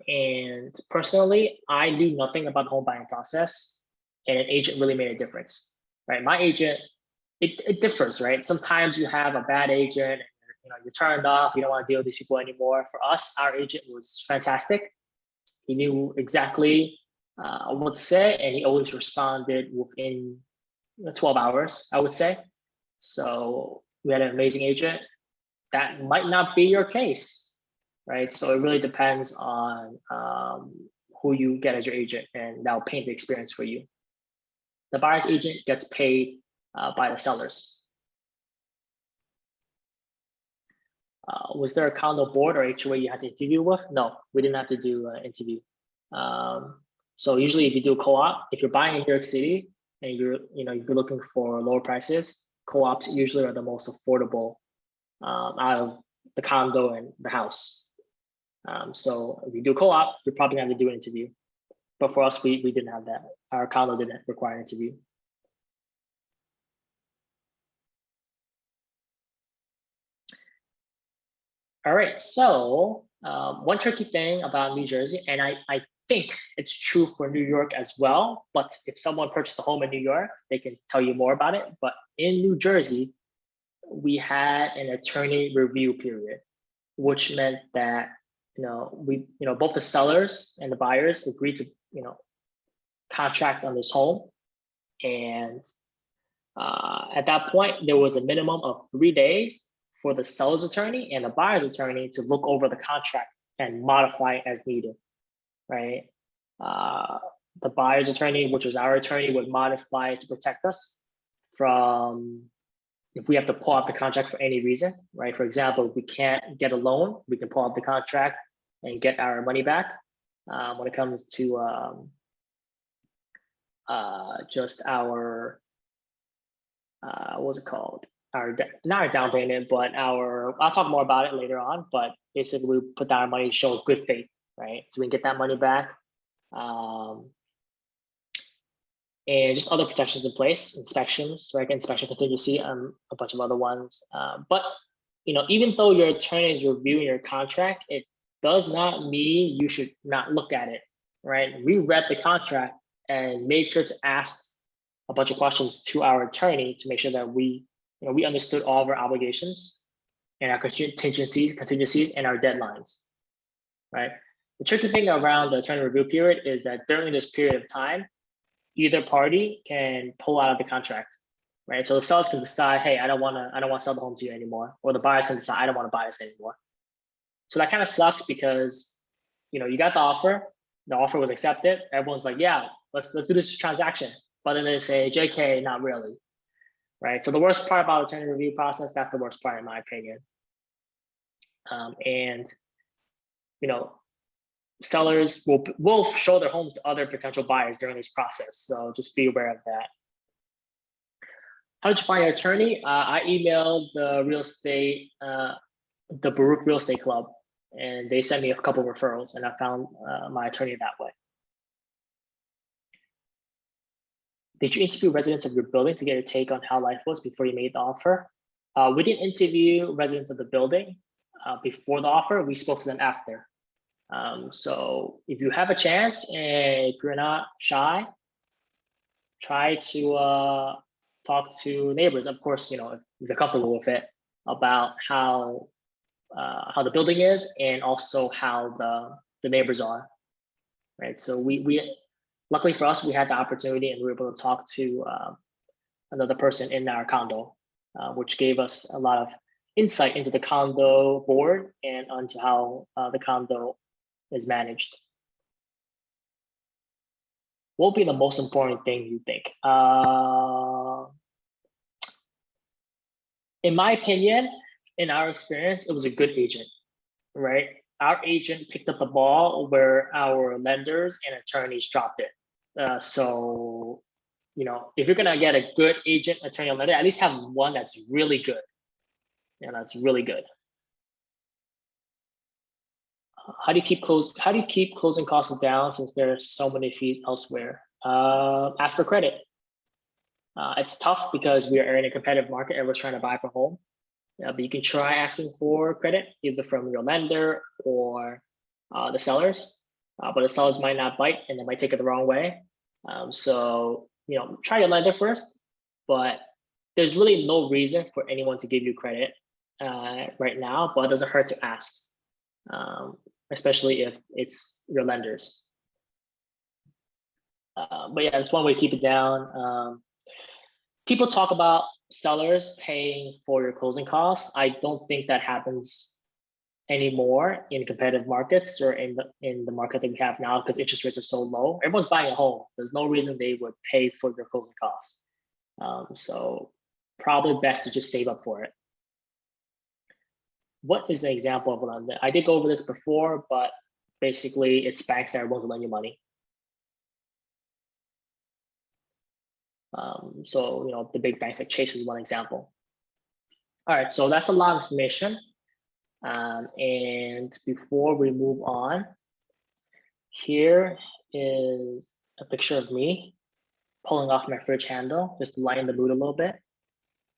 And personally, I knew nothing about the home buying process, and an agent really made a difference, right? My agent, it differs, right? Sometimes you have a bad agent, you know, you're turned off, you don't want to deal with these people anymore. For us, our agent was fantastic. He knew exactly what to say, and he always responded within 12 hours, I would say. So we had an amazing agent. That might not be your case, right? So it really depends on who you get as your agent, and that'll paint the experience for you. The buyer's agent gets paid by the sellers. Was there a condo board or HOA you had to interview with? No, we didn't have to do an interview. So usually if you do co-op, if you're buying in New York City and you're looking for lower prices, co-ops usually are the most affordable out of the condo and the house. So if you do co-op, you're probably going to have to do an interview. But for us, we didn't have that. Our condo didn't require an interview. All right, so one tricky thing about New Jersey, and I think it's true for New York as well, but if someone purchased a home in New York, they can tell you more about it. But in New Jersey, we had an attorney review period, which meant that both the sellers and the buyers agreed to contract on this home, and at that point there was a minimum of 3 days for the seller's attorney and the buyer's attorney to look over the contract and modify it as needed, right? The buyer's attorney, which was our attorney, would modify it to protect us from if we have to pull out the contract for any reason, right? For example, if we can't get a loan, we can pull out the contract and get our money back. When it comes to just our, what's it called? Not our down payment, but I'll talk more about it later on, but basically we put down our money to show good faith, right? So we can get that money back. And just other protections in place, inspections, right? Inspection contingency, a bunch of other ones. But even though your attorney is reviewing your contract, it does not mean you should not look at it, right? We read the contract and made sure to ask a bunch of questions to our attorney to make sure that we understood all of our obligations and our contingencies and our deadlines, right? The tricky thing around the attorney review period is that during this period of time, either party can pull out of the contract, right? So the sellers can decide, hey, I don't want to sell the home to you anymore, or the buyers can decide, I don't want to buy this anymore. So that kind of sucks because you got the offer was accepted. Everyone's like, yeah, let's do this transaction, but then they say, JK, not really, right? So the worst part about the attorney review process, that's the worst part in my opinion. And sellers will show their homes to other potential buyers during this process. So just be aware of that. How did you find your attorney? I emailed the real estate, the Baruch Real Estate Club, and they sent me a couple of referrals, and I found my attorney that way. Did you interview residents of your building to get a take on how life was before you made the offer? We didn't interview residents of the building before the offer. We spoke to them after. So if you have a chance and if you're not shy, try to talk to neighbors, of course, if they're comfortable with it, about how the building is and also how the neighbors are, right? So we luckily for us, we had the opportunity and we were able to talk to another person in our condo, which gave us a lot of insight into the condo board and onto how the condo is managed. What would be the most important thing you think? In my opinion, in our experience, it was a good agent, right? Our agent picked up the ball where our lenders and attorneys dropped it. So, if you're gonna get a good agent, attorney, and lender, at least have one that's really good. That's really good. How do you keep closing costs down since there's so many fees elsewhere? Ask for credit. It's tough because we are in a competitive market. Everyone's trying to buy for home. But you can try asking for credit either from your lender or the sellers. But the sellers might not bite and they might take it the wrong way. So try your lender first. But there's really no reason for anyone to give you credit right now. But it doesn't hurt to ask, especially if it's your lenders. But yeah, that's one way to keep it down. People talk about sellers paying for your closing costs. I don't think that happens anymore in competitive markets or in the market that we have now because interest rates are so low. Everyone's buying a home. There's no reason they would pay for your closing costs. So probably best to just save up for it. What is the example of a lender? I did go over this before, but basically it's banks that are willing to lend you money. So the big banks like Chase is one example. All right, so that's a lot of information. And before we move on, here is a picture of me pulling off my fridge handle just to lighten the mood a little bit.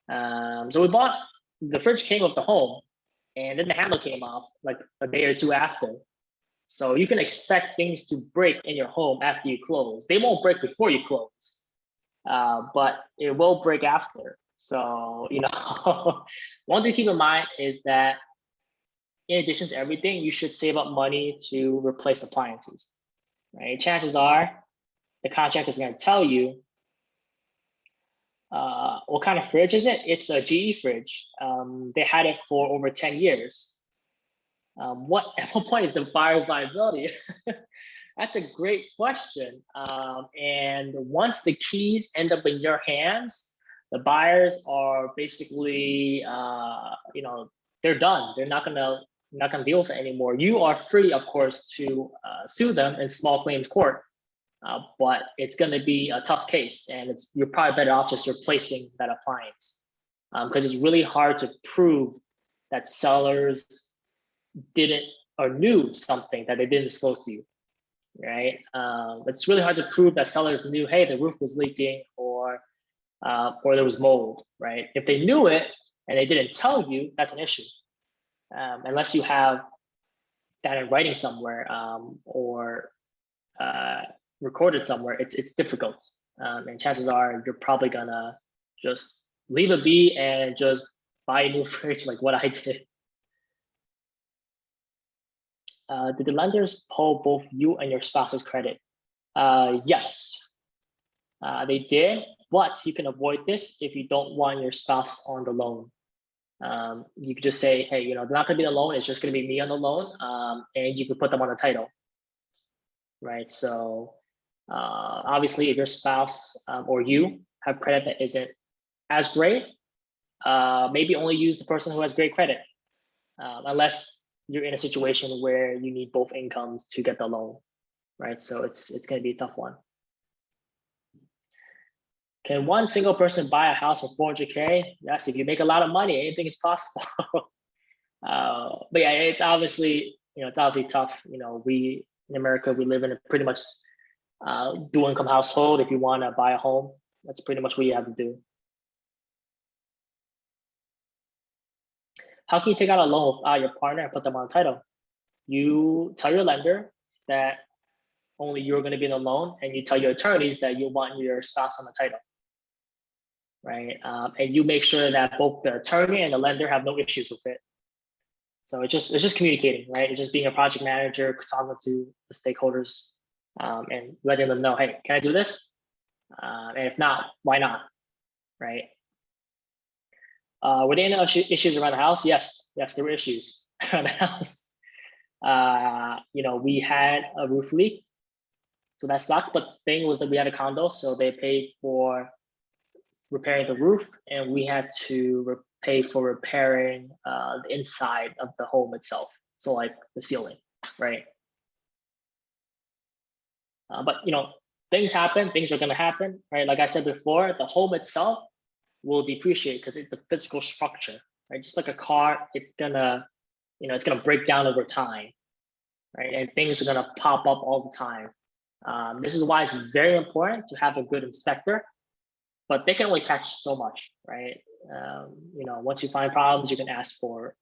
So we bought, the fridge came with the home and then the handle came off like a day or two after. So you can expect things to break in your home after you close. They won't break before you close, but it will break after. So, one thing to keep in mind is that in addition to everything, you should save up money to replace appliances, right? Chances are the contractor is going to tell you what kind of fridge is it? It's a GE fridge. They had it for over 10 years. At what point is the buyer's liability? That's a great question. And once the keys end up in your hands, the buyers are basically, they're done. They're not gonna deal with it anymore. You are free, of course, to sue them in small claims court, but it's gonna be a tough case, and you're probably better off just replacing that appliance because it's really hard to prove that sellers didn't or knew something that they didn't disclose to you, right? It's really hard to prove that sellers knew, hey, the roof was leaking or there was mold, right? If they knew it and they didn't tell you, that's an issue. Unless you have that in writing somewhere or recorded somewhere, it's difficult. And chances are you're probably gonna just leave it be and just buy a new fridge like what I did. Did the lenders pull both you and your spouse's credit? Yes, they did, but you can avoid this if you don't want your spouse on the loan. You could just say, hey, they're not gonna be on the loan, it's just gonna be me on the loan, and you could put them on the title, right? So obviously if your spouse or you have credit that isn't as great, maybe only use the person who has great credit, unless you're in a situation where you need both incomes to get the loan, right? So it's gonna be a tough one. Can one single person buy a house for 400K? Yes, if you make a lot of money, anything is possible. But yeah, it's obviously tough. We in America, we live in a pretty much dual income household. If you want to buy a home, that's pretty much what you have to do. How can you take out a loan without your partner and put them on title? You tell your lender that only you're going to be in the loan, and you tell your attorneys that you want your spouse on the title. right? And you make sure that both the attorney and the lender have no issues with it. So it's just communicating, right? It's just being a project manager, talking to the stakeholders, and letting them know, hey, can I do this? And if not, why not, right? Were there any issues around the house? Yes, there were issues around the house. We had a roof leak, so that sucked. But the thing was that we had a condo, so they paid for repairing the roof, and we had to pay for repairing the inside of the home itself, so like the ceiling, right? But things happen, things are going to happen, right? Like I said before, the home itself will depreciate because it's a physical structure, right? Just like a car, it's gonna break down over time, right? And things are gonna pop up all the time. This is why it's very important to have a good inspector, but they can only catch so much, right? Once you find problems, you can ask for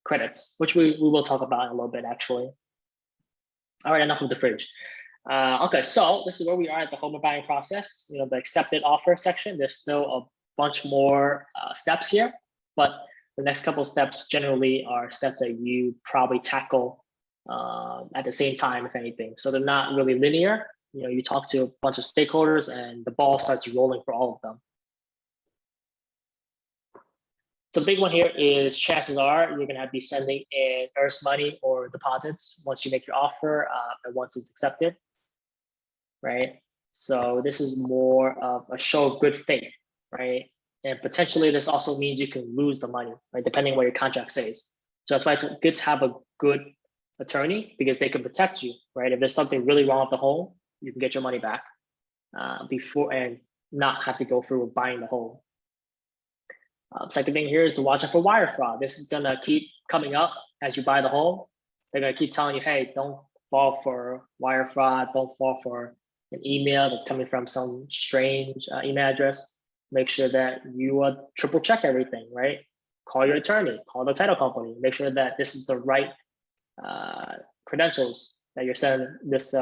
credits, which we will talk about in a little bit, actually. All right, enough of the fridge. Okay, so this is where we are at the home buying process. The accepted offer section. There's still a bunch more steps here, but the next couple of steps generally are steps that you probably tackle at the same time, if anything. So they're not really linear. You talk to a bunch of stakeholders and the ball starts rolling for all of them. So big one here is chances are you're going to be sending in earnest money or deposits once you make your offer and once it's accepted. Right? So this is more of a show of good faith, right? And potentially this also means you can lose the money, right? Depending on what your contract says. So that's why it's good to have a good attorney because they can protect you, right? If there's something really wrong with the home, you can get your money back before and not have to go through with buying the home. Second thing here is to watch out for wire fraud. This is gonna keep coming up as you buy the home. They're gonna keep telling you, hey, don't fall for wire fraud, don't fall for an email that's coming from some strange email address. Make sure that you triple check everything, right? Call your attorney, call the title company, make sure that this is the right credentials that you're sending this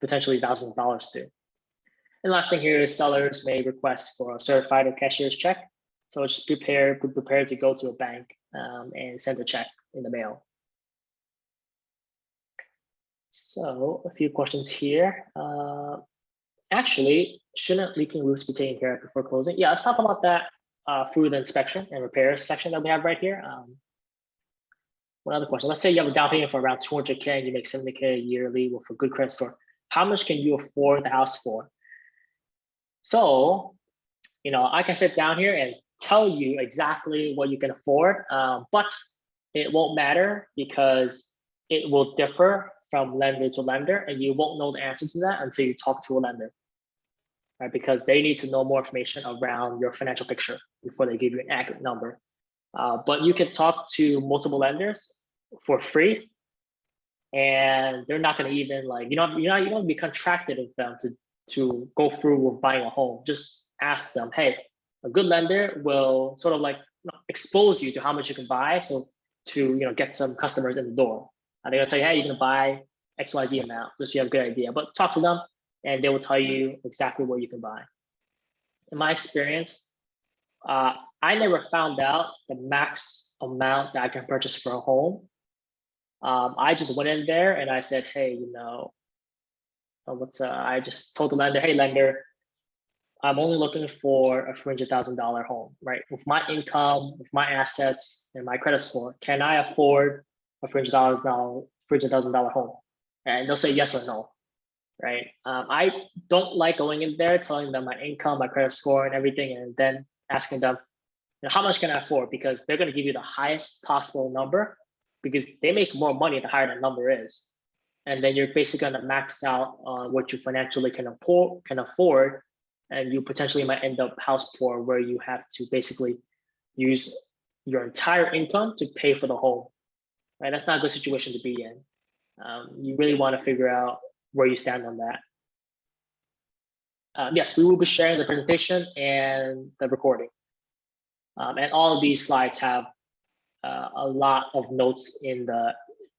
potentially thousands of dollars to. And last thing here is sellers may request for a certified or cashier's check. So just be prepared to go to a bank and send a check in the mail. So a few questions here. Actually, shouldn't leaking roofs be taken care of before closing? Yeah, let's talk about that through the inspection and repairs section that we have right here. One other question. Let's say you have a down payment for around 200K and you make 70K yearly with a good credit score. How much can you afford the house for? So, I can sit down here and tell you exactly what you can afford, but it won't matter because it will differ from lender to lender, and you won't know the answer to that until you talk to a lender, right? Because they need to know more information around your financial picture before they give you an accurate number. But you can talk to multiple lenders for free, and they're not going to even you don't be contracted with them to go through with buying a home. Just ask them, hey, a good lender will sort of expose you to how much you can buy, so to get some customers in the door. They're gonna tell you, hey, you can buy XYZ amount, just so you have a good idea. But talk to them, and they will tell you exactly what you can buy. In my experience, I never found out the max amount that I can purchase for a home. I just went in there and I said, hey, I just told the lender, hey, lender, I'm only looking for a $300,000 home, right? With my income, with my assets, and my credit score, can I afford a $300,000 home? And they'll say yes or no, right? I don't like going in there telling them my income, my credit score, and everything, and then asking them, how much can I afford? Because they're going to give you the highest possible number because they make more money the higher the number is. And then you're basically going to max out on what you financially can afford, and you potentially might end up house poor where you have to basically use your entire income to pay for the home. Right? That's not a good situation to be in. You really want to figure out where you stand on that. Yes, we will be sharing the presentation and the recording. And all of these slides have a lot of notes in the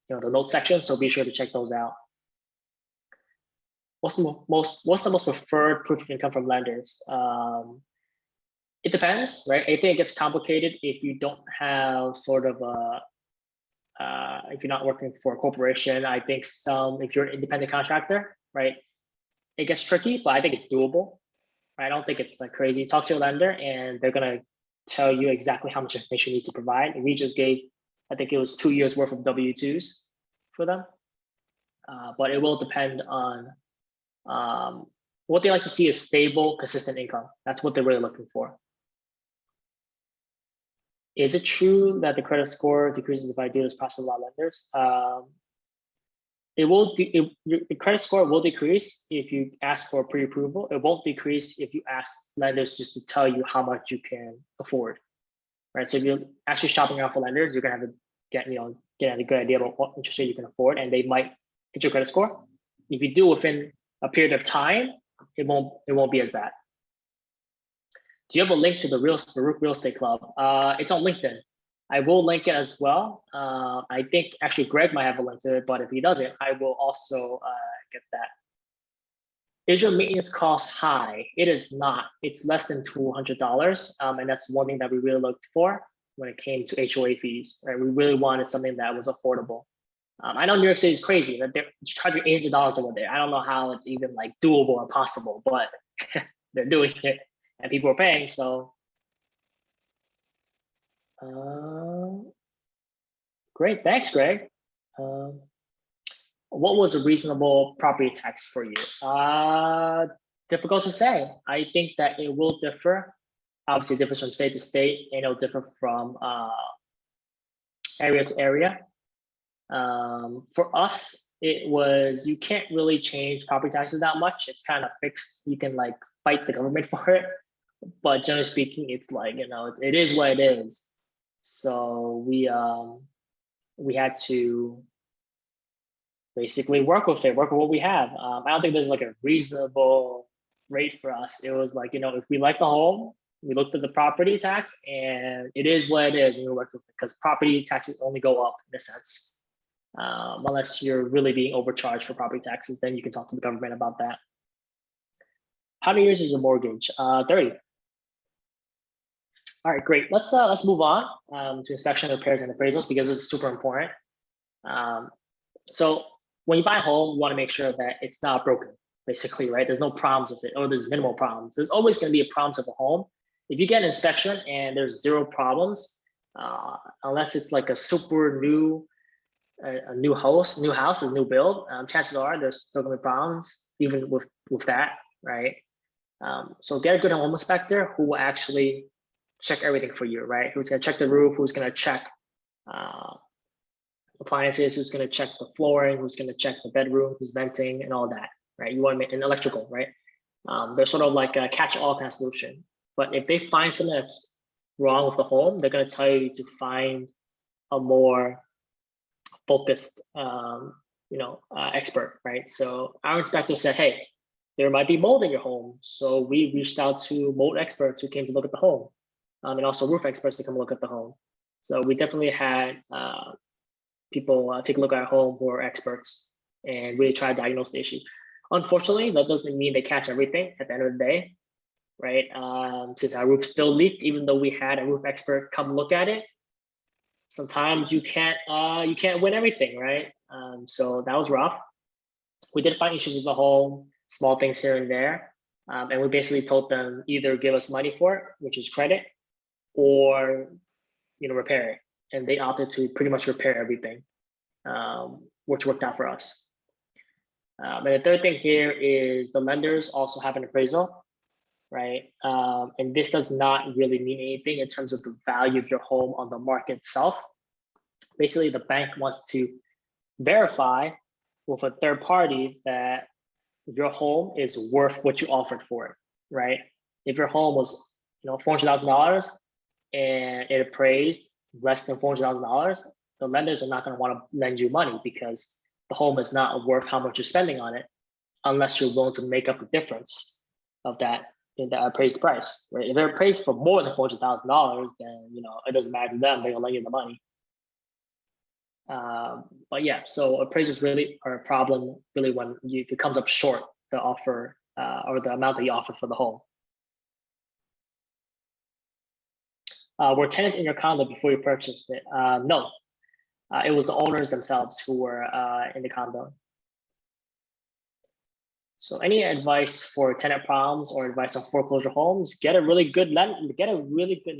notes section, so be sure to check those out. what's the most preferred proof of income from lenders? It depends, right? I think it gets complicated if you don't have sort of a if you're not working for a corporation. I think if you're an independent contractor, right, it gets tricky, but I think it's doable. I don't think it's like crazy. Talk to your lender and they're gonna tell you exactly how much information you need to provide. We just gave, I think it was 2 years worth of W-2s for them. But it will depend on what they like to see is stable, consistent income. That's what they're really looking for. Is it true that the credit score decreases if I do this process with a lot of lenders? The credit score will decrease if you ask for pre-approval. It won't decrease if you ask lenders just to tell you how much you can afford, right? So if you're actually shopping around for lenders, you're gonna have to get a good idea about what interest rate you can afford, and they might hit your credit score. If you do within a period of time, it won't be as bad. Do you have a link to the Baruch Real Estate Club? It's on LinkedIn. I will link it as well. I think actually Greg might have a link to it, but if he doesn't, I will also get that. Is your maintenance cost high? It is not. It's less than $200, and that's one thing that we really looked for when it came to HOA fees. Right? We really wanted something that was affordable. I know New York City is crazy that they're charging $800 over there. I don't know how it's even like doable or possible, but they're doing it and people are paying. So great, thanks, Greg. What was a reasonable property tax for you? Difficult to say. I think that it will differ. Obviously, it differs from state to state, and it'll differ from area to area. For us, it was, you can't really change property taxes that much. It's kind of fixed. You can like fight the government for it, but generally speaking, it's like, it is what it is. So we had to basically work with what we have. I don't think there's like a reasonable rate for us. It was like, if we like the home, we looked at the property tax and it is what it is, and we worked with it, because property taxes only go up in a sense. Unless you're really being overcharged for property taxes, then you can talk to the government about that. How many years is your mortgage? 30. All right, great. Let's move on to inspection, repairs, and appraisals, because this is super important. So when you buy a home, you want to make sure that it's not broken, basically, right? There's no problems with it, or there's minimal problems. There's always going to be a problem with a home. If you get an inspection and there's 0 problems, unless it's like a super new, a new house, a new build, chances are there's still going to be problems even with that, right? So get a good home inspector who will actually check everything for you, right? Who's going to check the roof, who's going to check appliances, who's going to check the flooring, who's going to check the bedroom, who's venting, and all that, right? You want to make an electrical, right? They're sort of like a catch-all kind of solution. But if they find something that's wrong with the home, they're going to tell you to find a more focused, expert, right? So our inspector said, hey, there might be mold in your home. So we reached out to mold experts who came to look at the home, and also roof experts to come look at the home. So we definitely had people take a look at our home who are experts and really try to diagnose the issue. Unfortunately, that doesn't mean they catch everything at the end of the day, right? Since our roof still leaked, even though we had a roof expert come look at it, sometimes you can't win everything, right? So that was rough. We did find issues with the home, small things here and there, and we basically told them either give us money for it, which is credit, or repair it. And they opted to pretty much repair everything, which worked out for us. And the third thing here is the lenders also have an appraisal, right? And this does not really mean anything in terms of the value of your home on the market itself. Basically, the bank wants to verify with a third party that your home is worth what you offered for it, right? If your home was, $400,000 and it appraised less than $400,000, the lenders are not going to want to lend you money because the home is not worth how much you're spending on it, unless you're willing to make up the difference of that in the appraised price, right? If they're appraised for more than $400,000, then it doesn't matter to them; they're gonna lend you the money. But yeah, so appraisals really are a problem really when if it comes up short the offer or the amount that you offer for the home. Were tenants in your condo before you purchased it? No, it was the owners themselves who were in the condo. So any advice for tenant problems or advice on foreclosure homes? Get a really good attorney. Get a really good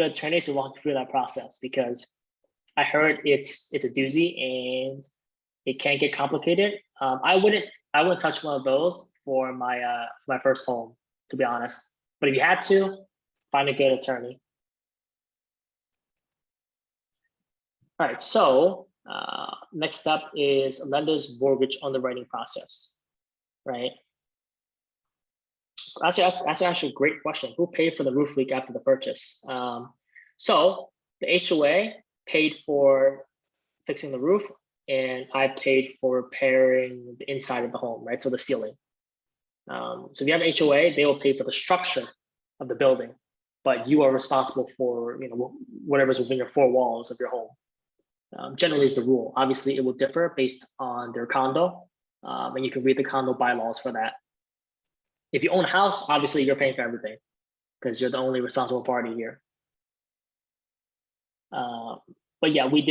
attorney to walk you through that process, because I heard it's a doozy and it can get complicated. I wouldn't touch one of those for my first home, to be honest. But if you had to, find a good attorney. All right, so next up is lender's mortgage underwriting process, right? That's actually a great question. Who paid for the roof leak after the purchase? So the HOA paid for fixing the roof, and I paid for repairing the inside of the home, right? So the ceiling. So if you have an HOA, they will pay for the structure of the building, but you are responsible for whatever's within your four walls of your home. Generally is the rule. Obviously, it will differ based on their condo, and you can read the condo bylaws for that. If you own a house, obviously you're paying for everything because you're the only responsible party here. But yeah, we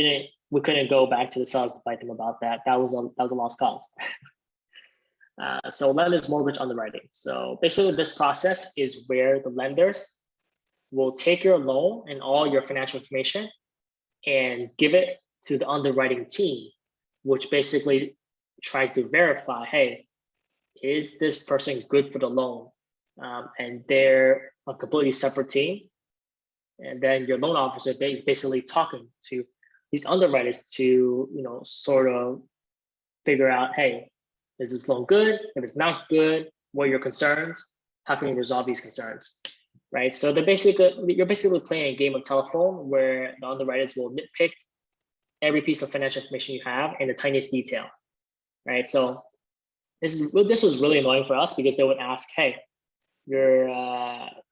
couldn't go back to the sellers to fight them about that. That was a lost cause. So lender's mortgage underwriting. So basically this process is where the lenders will take your loan and all your financial information and give it to the underwriting team, which basically tries to verify, hey, is this person good for the loan? And they're a completely separate team. And then your loan officer is basically talking to these underwriters to, sort of figure out, hey, is this loan good? If it's not good, what are your concerns? How can we resolve these concerns? Right. So you're basically playing a game of telephone where the underwriters will nitpick every piece of financial information you have in the tiniest detail. Right. So this was really annoying for us because they would ask, hey, your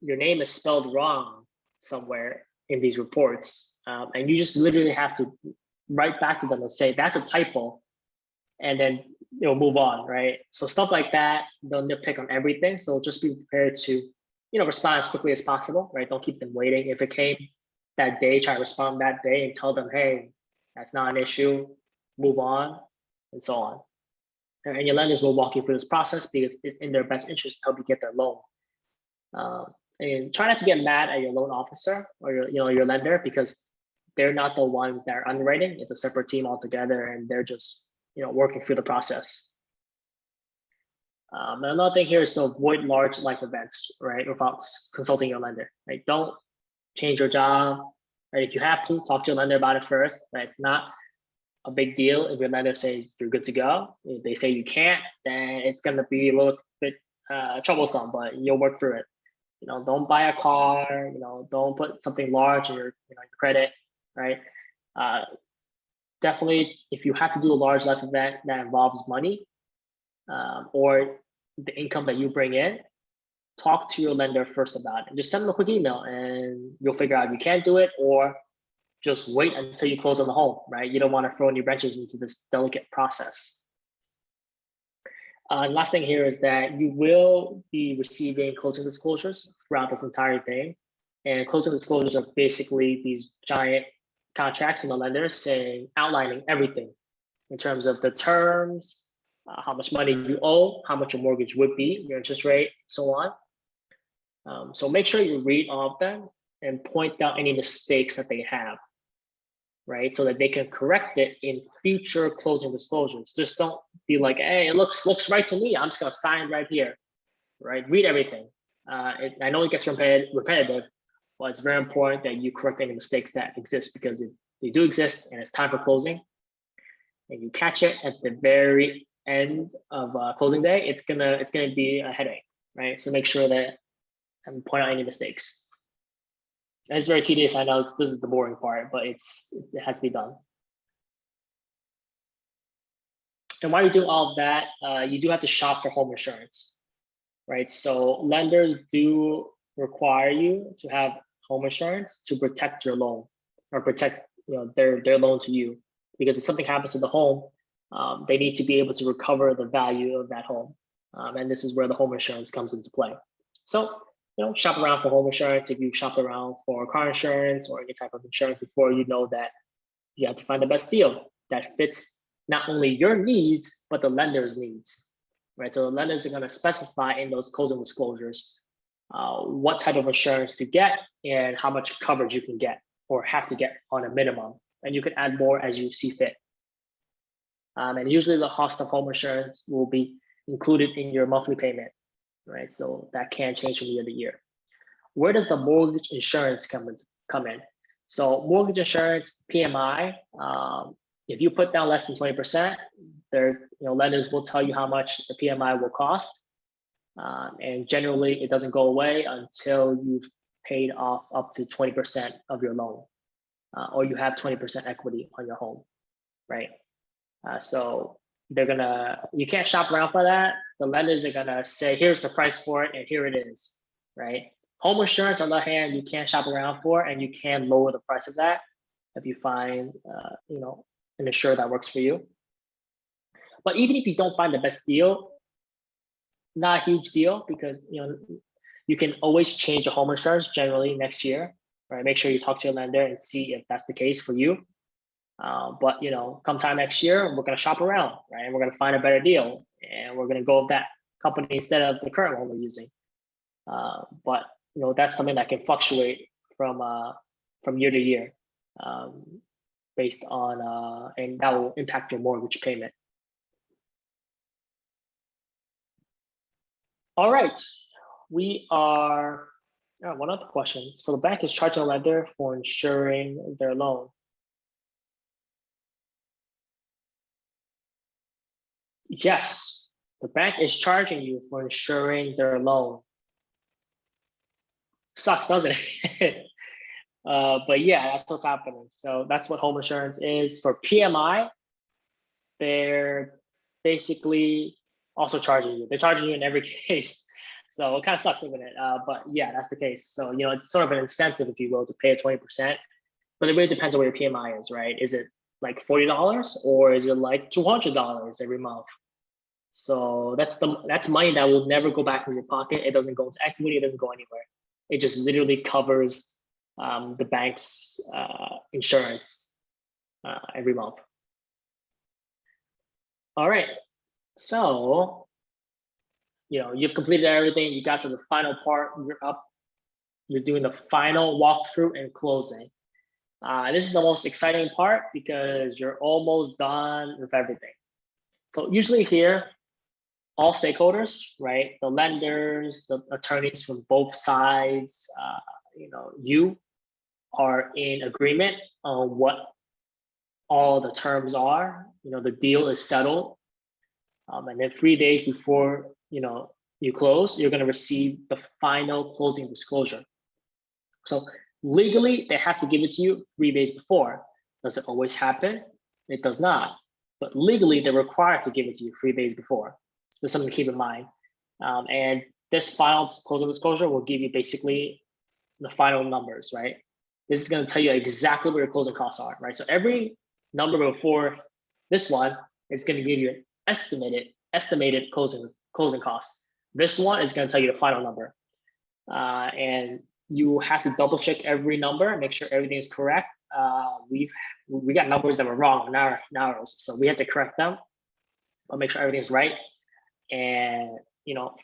name is spelled wrong somewhere in these reports. And you just literally have to write back to them and say, that's a typo. And then move on, right? So stuff like that, they'll nitpick on everything. So just be prepared to, respond as quickly as possible, right? Don't keep them waiting. If it came that day, try to respond that day and tell them, hey, that's not an issue, move on, and so on. And your lenders will walk you through this process because it's in their best interest to help you get their loan. And try not to get mad at your loan officer or your lender, because they're not the ones that are underwriting. It's a separate team altogether, and they're just working through the process. And another thing here is to avoid large life events, right? Without consulting your lender, right? Don't change your job, right? If you have to, talk to your lender about it first, right? It's not a big deal if your lender says you're good to go. If they say you can't, then it's going to be a little bit troublesome, but you'll work through it. Don't buy a car, don't put something large in your credit, right? Definitely, if you have to do a large life event that involves money or the income that you bring in, talk to your lender first about it. Just send them a quick email and you'll figure out if you can't do it, or just wait until you close on the home, right? You don't want to throw any wrenches into this delicate process. Last thing here is that you will be receiving closing disclosures throughout this entire thing. And closing disclosures are basically these giant contracts in the lender outlining everything in terms of the terms, how much money you owe, how much your mortgage would be, your interest rate, so on. So make sure you read all of them and point out any mistakes that they have, right? So that they can correct it in future closing disclosures. Just don't be like, hey, it looks right to me. I'm just gonna sign right here, right? Read everything. I know it gets repetitive, but it's very important that you correct any mistakes that exist, because if they do exist and it's time for closing and you catch it at the very end of closing day, it's gonna be a headache, right? So make sure that and point out any mistakes. And it's very tedious. I know this is the boring part, but it has to be done. And while you do all of that, you do have to shop for home insurance, right? So lenders do require you to have home insurance to protect your loan or protect their loan to you. Because if something happens to the home, they need to be able to recover the value of that home. And this is where the home insurance comes into play. So, shop around for home insurance. If you shopped around for car insurance or any type of insurance before, you know that you have to find the best deal that fits not only your needs, but the lender's needs, right? So the lenders are going to specify in those closing disclosures what type of insurance to get and how much coverage you can get or have to get on a minimum. And you can add more as you see fit. And usually the cost of home insurance will be included in your monthly payment, right? So that can change from year to year. Where does the mortgage insurance come in? So mortgage insurance, PMI, if you put down less than 20%, lenders will tell you how much the PMI will cost. And generally it doesn't go away until you've paid off up to 20% of your loan, or you have 20% equity on your home, right? So you can't shop around for that. The lenders are gonna say, here's the price for it and here it is, right? Home insurance, on the other hand, you can't shop around for, and you can lower the price of that if you find, an insurer that works for you. But even if you don't find the best deal, not a huge deal, because you can always change your home insurance generally next year, right? Make sure you talk to your lender and see if that's the case for you. But come time next year, we're gonna shop around, right? And we're gonna find a better deal, and we're gonna go with that company instead of the current one we're using. But that's something that can fluctuate from year to year, based on and that will impact your mortgage payment. All right, one other question. So the bank is charging a lender for insuring their loan. Yes, the bank is charging you for insuring their loan. Sucks, doesn't it? But yeah, that's what's happening. So that's what home insurance is. For PMI, they're basically also charging you. They're charging you in every case. So it kind of sucks, isn't it? But yeah, that's the case. So, it's sort of an incentive, if you will, to pay 20%. But it really depends on what your PMI is, right? Is it like $40 or is it like $200 every month? So that's money that will never go back in your pocket. It doesn't go into equity. It doesn't go anywhere. It just literally covers the bank's insurance every month. All right. So, you've completed everything. You got to the final part. You're up. You're doing the final walkthrough and closing. This is the most exciting part because you're almost done with everything. So usually here, all stakeholders, right? The lenders, the attorneys from both sides, you are in agreement on what all the terms are. The deal is settled. And then 3 days before, you close, you're going to receive the final closing disclosure. So legally, they have to give it to you 3 days before. Does it always happen? It does not. But legally, they're required to give it to you 3 days before. There's something to keep in mind. And this final closing disclosure will give you basically the final numbers, right? This is going to tell you exactly what your closing costs are, right? So every number before this one is going to give you an estimated closing costs. This one is going to tell you the final number. And you have to double check every number, make sure everything is correct. We got numbers that were wrong in ours, so we had to correct them, but make sure everything is right, and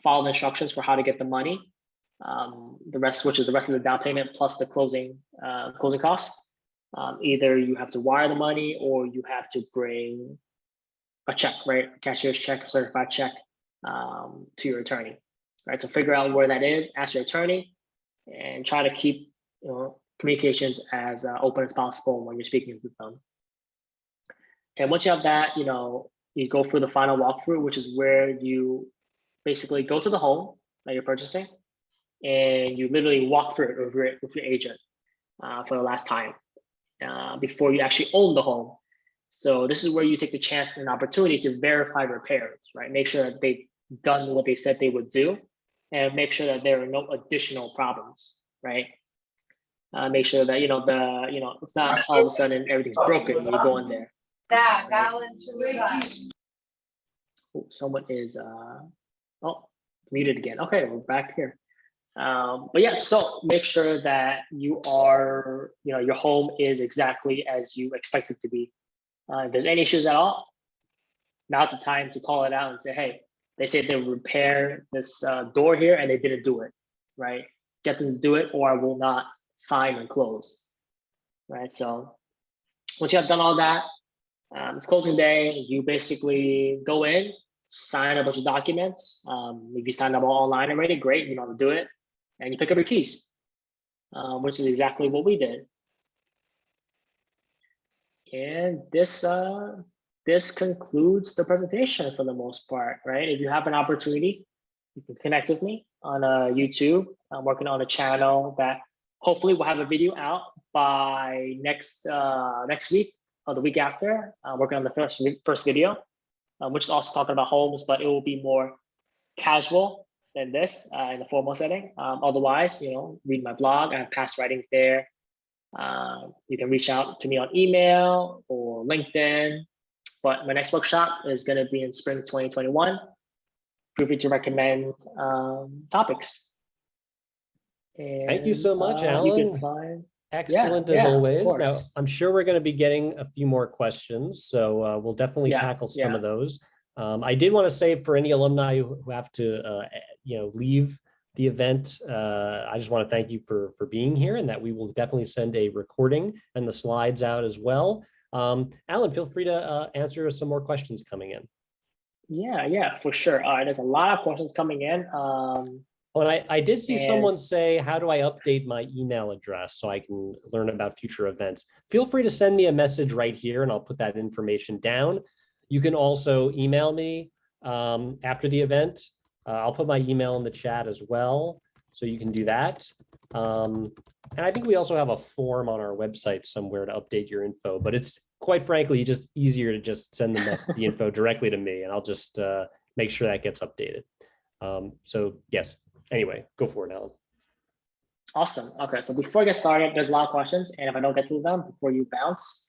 follow the instructions for how to get the money. The rest, which is the rest of the down payment plus the closing costs. Either you have to wire the money or you have to bring a check, right? A cashier's check, a certified check to your attorney, right? So figure out where that is, ask your attorney, and try to keep communications as open as possible when you're speaking with them. And once you have that, you go through the final walkthrough, which is where you basically go to the home that you're purchasing, and you literally walk through it with your agent for the last time before you actually own the home. So this is where you take the chance and opportunity to verify repairs, right? Make sure that they've done what they said they would do, and make sure that there are no additional problems, right? Make sure that it's not all of a sudden everything's broken when you go in there. Alan Chen. Oh, someone is muted again. Okay, we're back here. But yeah, so make sure that you are, your home is exactly as you expect it to be. If there's any issues at all, now's the time to call it out and say, hey, they said they repair this door here and they didn't do it, right? Get them to do it or I will not sign and close, right? So once you have done all that, it's closing day, you basically go in, sign a bunch of documents. If you signed up all online already, great, you know how to do it. And you pick up your keys, which is exactly what we did. And this concludes the presentation for the most part, right? If you have an opportunity, you can connect with me on YouTube. I'm working on a channel that hopefully will have a video out by next week or the week after. I'm working on the first video, which is also talking about homes, but it will be more casual than this in the formal setting. Otherwise, read my blog. I have past writings there. You can reach out to me on email or LinkedIn. But my next workshop is going to be in spring 2021. Feel free to recommend topics. And, thank you so much, Alan. You can find, excellent as always. Now, I'm sure we're going to be getting a few more questions, so we'll definitely tackle some of those. I did want to say for any alumni who have to, leave the event, I just want to thank you for being here, and that we will definitely send a recording and the slides out as well. Alan, feel free to answer some more questions coming in. Yeah, for sure. There's a lot of questions coming in. And I did see someone say, how do I update my email address so I can learn about future events? Feel free to send me a message right here and I'll put that information down. You can also email me after the event. I'll put my email in the chat as well, so you can do that. And I think we also have a form on our website somewhere to update your info, but it's quite frankly just easier to just send the info directly to me, and I'll just make sure that gets updated. So yes, anyway, go for it, Alan. Awesome. Okay, so before I get started, there's a lot of questions, and if I don't get to them before you bounce,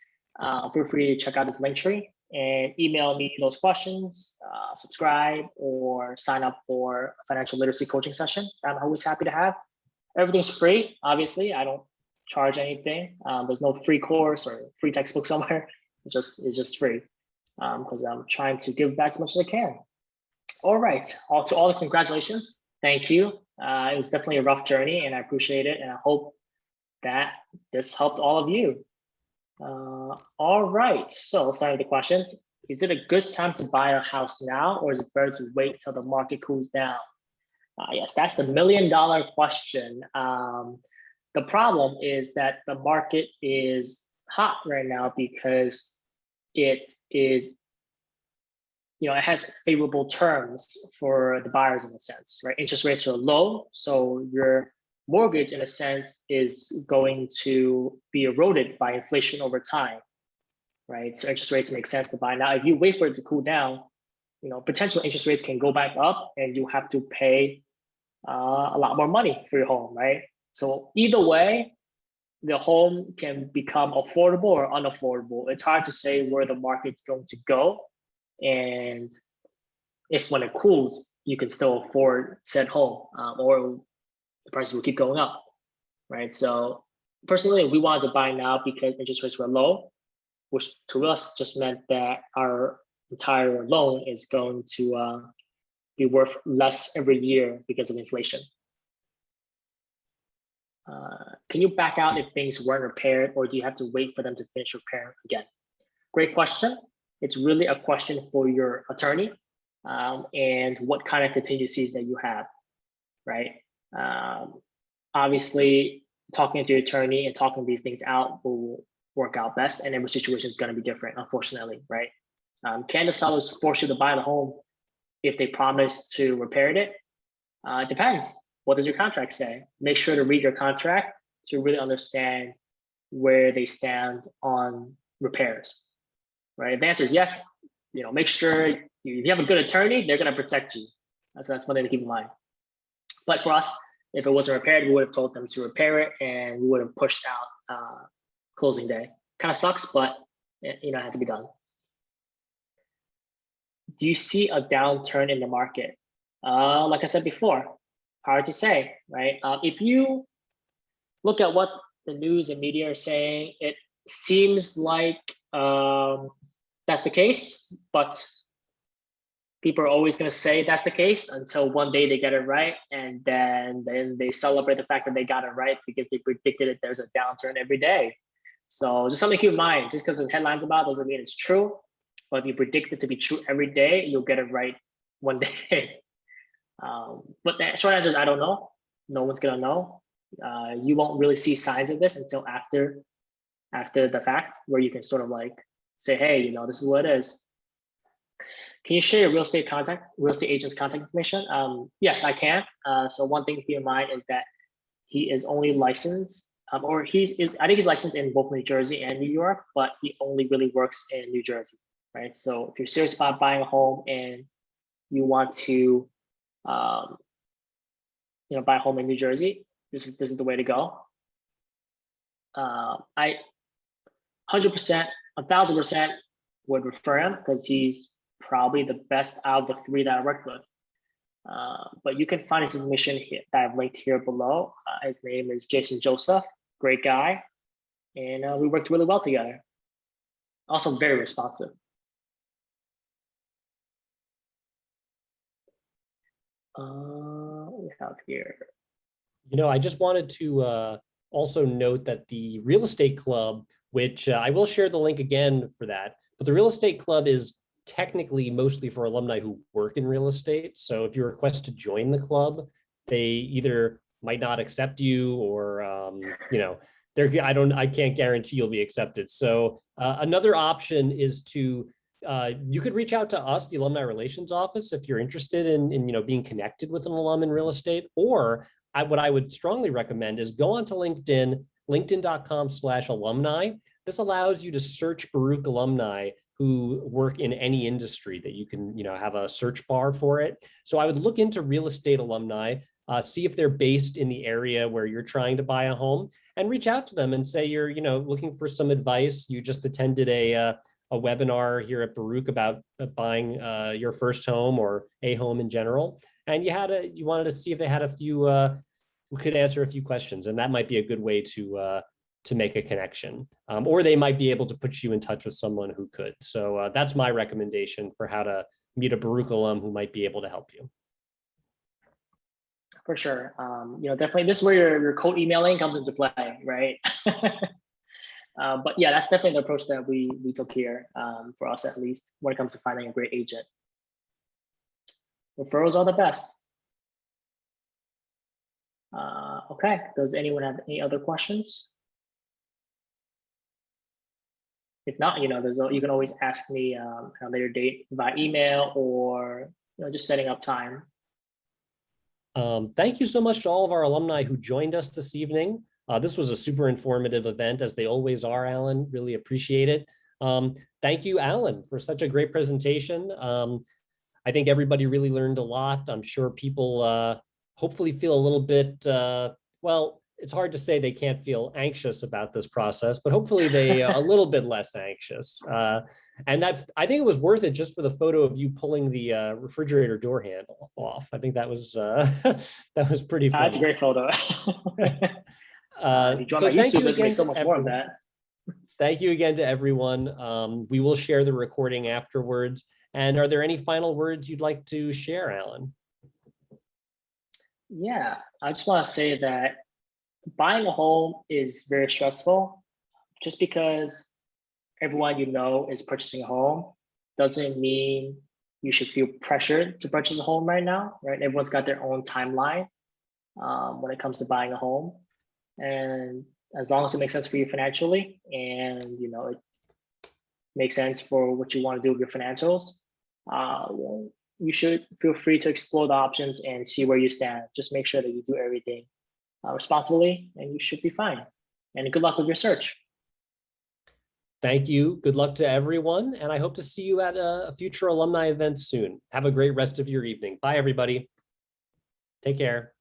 feel free to check out this link tree and email me those questions, subscribe, or sign up for a financial literacy coaching session. I'm always happy to have. Everything's free, obviously. I don't charge anything. There's no free course or free textbook somewhere. It's just free because I'm trying to give back as much as I can. All right, to all the congratulations. Thank you. It was definitely a rough journey and I appreciate it. And I hope that this helped all of you. All right, so starting with the questions. Is it a good time to buy a house now, or is it better to wait till the market cools down? Yes, that's the $1 million question. The problem is that the market is hot right now because it is, it has favorable terms for the buyers in a sense, right? Interest rates are low, so your mortgage in a sense is going to be eroded by inflation over time, right? So interest rates make sense to buy now. If you wait for it to cool down, potential interest rates can go back up and you have to pay a lot more money for your home, right? So either way, the home can become affordable or unaffordable. It's hard to say where the market's going to go. And if when it cools, you can still afford said home, or the prices will keep going up, right? So personally, we wanted to buy now because interest rates were low, which to us just meant that our entire loan is going to be worth less every year because of inflation. Can you back out if things weren't repaired, or do you have to wait for them to finish repairing again? Great question. It's really a question for your attorney and what kind of contingencies that you have, right? Obviously, talking to your attorney and talking these things out will work out best, and every situation is going to be different, unfortunately, right? Can the sellers force you to buy the home if they promise to repair it? It depends. What does your contract say? Make sure to read your contract to really understand where they stand on repairs, right? If the answer is yes, make sure if you have a good attorney, they're going to protect you. That's one thing to keep in mind. But for us, if it wasn't repaired, we would have told them to repair it and we would have pushed out closing day. Kind of sucks, but it had to be done. do you see a downturn in the market? Like I said before, hard to say, right? If you look at what the news and media are saying, it seems like that's the case, but people are always going to say that's the case until one day they get it right, and then they celebrate the fact that they got it right because they predicted it. There's a downturn every day. So just something to keep in mind. Just because there's headlines about it doesn't mean it's true. But if you predict it to be true every day, you'll get it right one day. But the short answer is I don't know. No one's gonna know. You won't really see signs of this until after the fact, where you can sort of like say, hey, you know, this is what it is. Can you share your real estate agent's contact information? Yes, I can. So one thing to keep in mind is that he is only licensed, I think he's licensed in both New Jersey and New York, but he only really works in New Jersey, right? So if you're serious about buying a home and you want to, buy a home in New Jersey, this is the way to go. I 100%, 1000% would refer him because he's probably the best out of the three that I worked with. But you can find his information here, that I've linked here below. His name is Jason Joseph, great guy. And we worked really well together. Also very responsive. We have here. You know, I just wanted to also note that the Real Estate Club, which I will share the link again for that, but the Real Estate Club is technically mostly for alumni who work in real estate. So if you request to join the club, they either might not accept you or, I can't guarantee you'll be accepted. So another option is to, you could reach out to us, the Alumni Relations Office, if you're interested in being connected with an alum in real estate. Or what I would strongly recommend is go onto LinkedIn, linkedin.com/alumni. This allows you to search Baruch alumni who work in any industry that you can, have a search bar for it. So I would look into real estate alumni, see if they're based in the area where you're trying to buy a home, and reach out to them and say you're, looking for some advice. You just attended a webinar here at Baruch about buying your first home or a home in general, and you wanted to see if they had a few who could answer a few questions, and that might be a good way to make a connection, or they might be able to put you in touch with someone who could. So that's my recommendation for how to meet a Baruch alum who might be able to help you. For sure. Definitely this is where your cold emailing comes into play, right? But yeah, that's definitely the approach that we took here, for us at least, when it comes to finding a great agent. Referrals are the best. Okay, does anyone have any other questions? If not, you can always ask me at a later date by email or just setting up time. Thank you so much to all of our alumni who joined us this evening. This was a super informative event, as they always are, Alan. Really appreciate it. Thank you, Alan, for such a great presentation. I think everybody really learned a lot. I'm sure people hopefully feel a little bit, well, it's hard to say they can't feel anxious about this process, but hopefully they a little bit less anxious. And that, I think it was worth it just for the photo of you pulling the refrigerator door handle off. I think that was that was pretty funny. That's a great photo. You join my YouTube, there's gonna be so much more of that. Thank you again to everyone. We will share the recording afterwards. And are there any final words you'd like to share, Alan? Yeah, I just want to say that buying a home is very stressful. Just because everyone is purchasing a home doesn't mean you should feel pressured to purchase a home right now, right? Everyone's got their own timeline when it comes to buying a home. And as long as it makes sense for you financially and it makes sense for what you want to do with your financials, you should feel free to explore the options and see where you stand. Just make sure that you do everything responsibly, and you should be fine. And good luck with your search. Thank you. Good luck to everyone. And I hope to see you at a future alumni event soon. Have a great rest of your evening. Bye, everybody. Take care.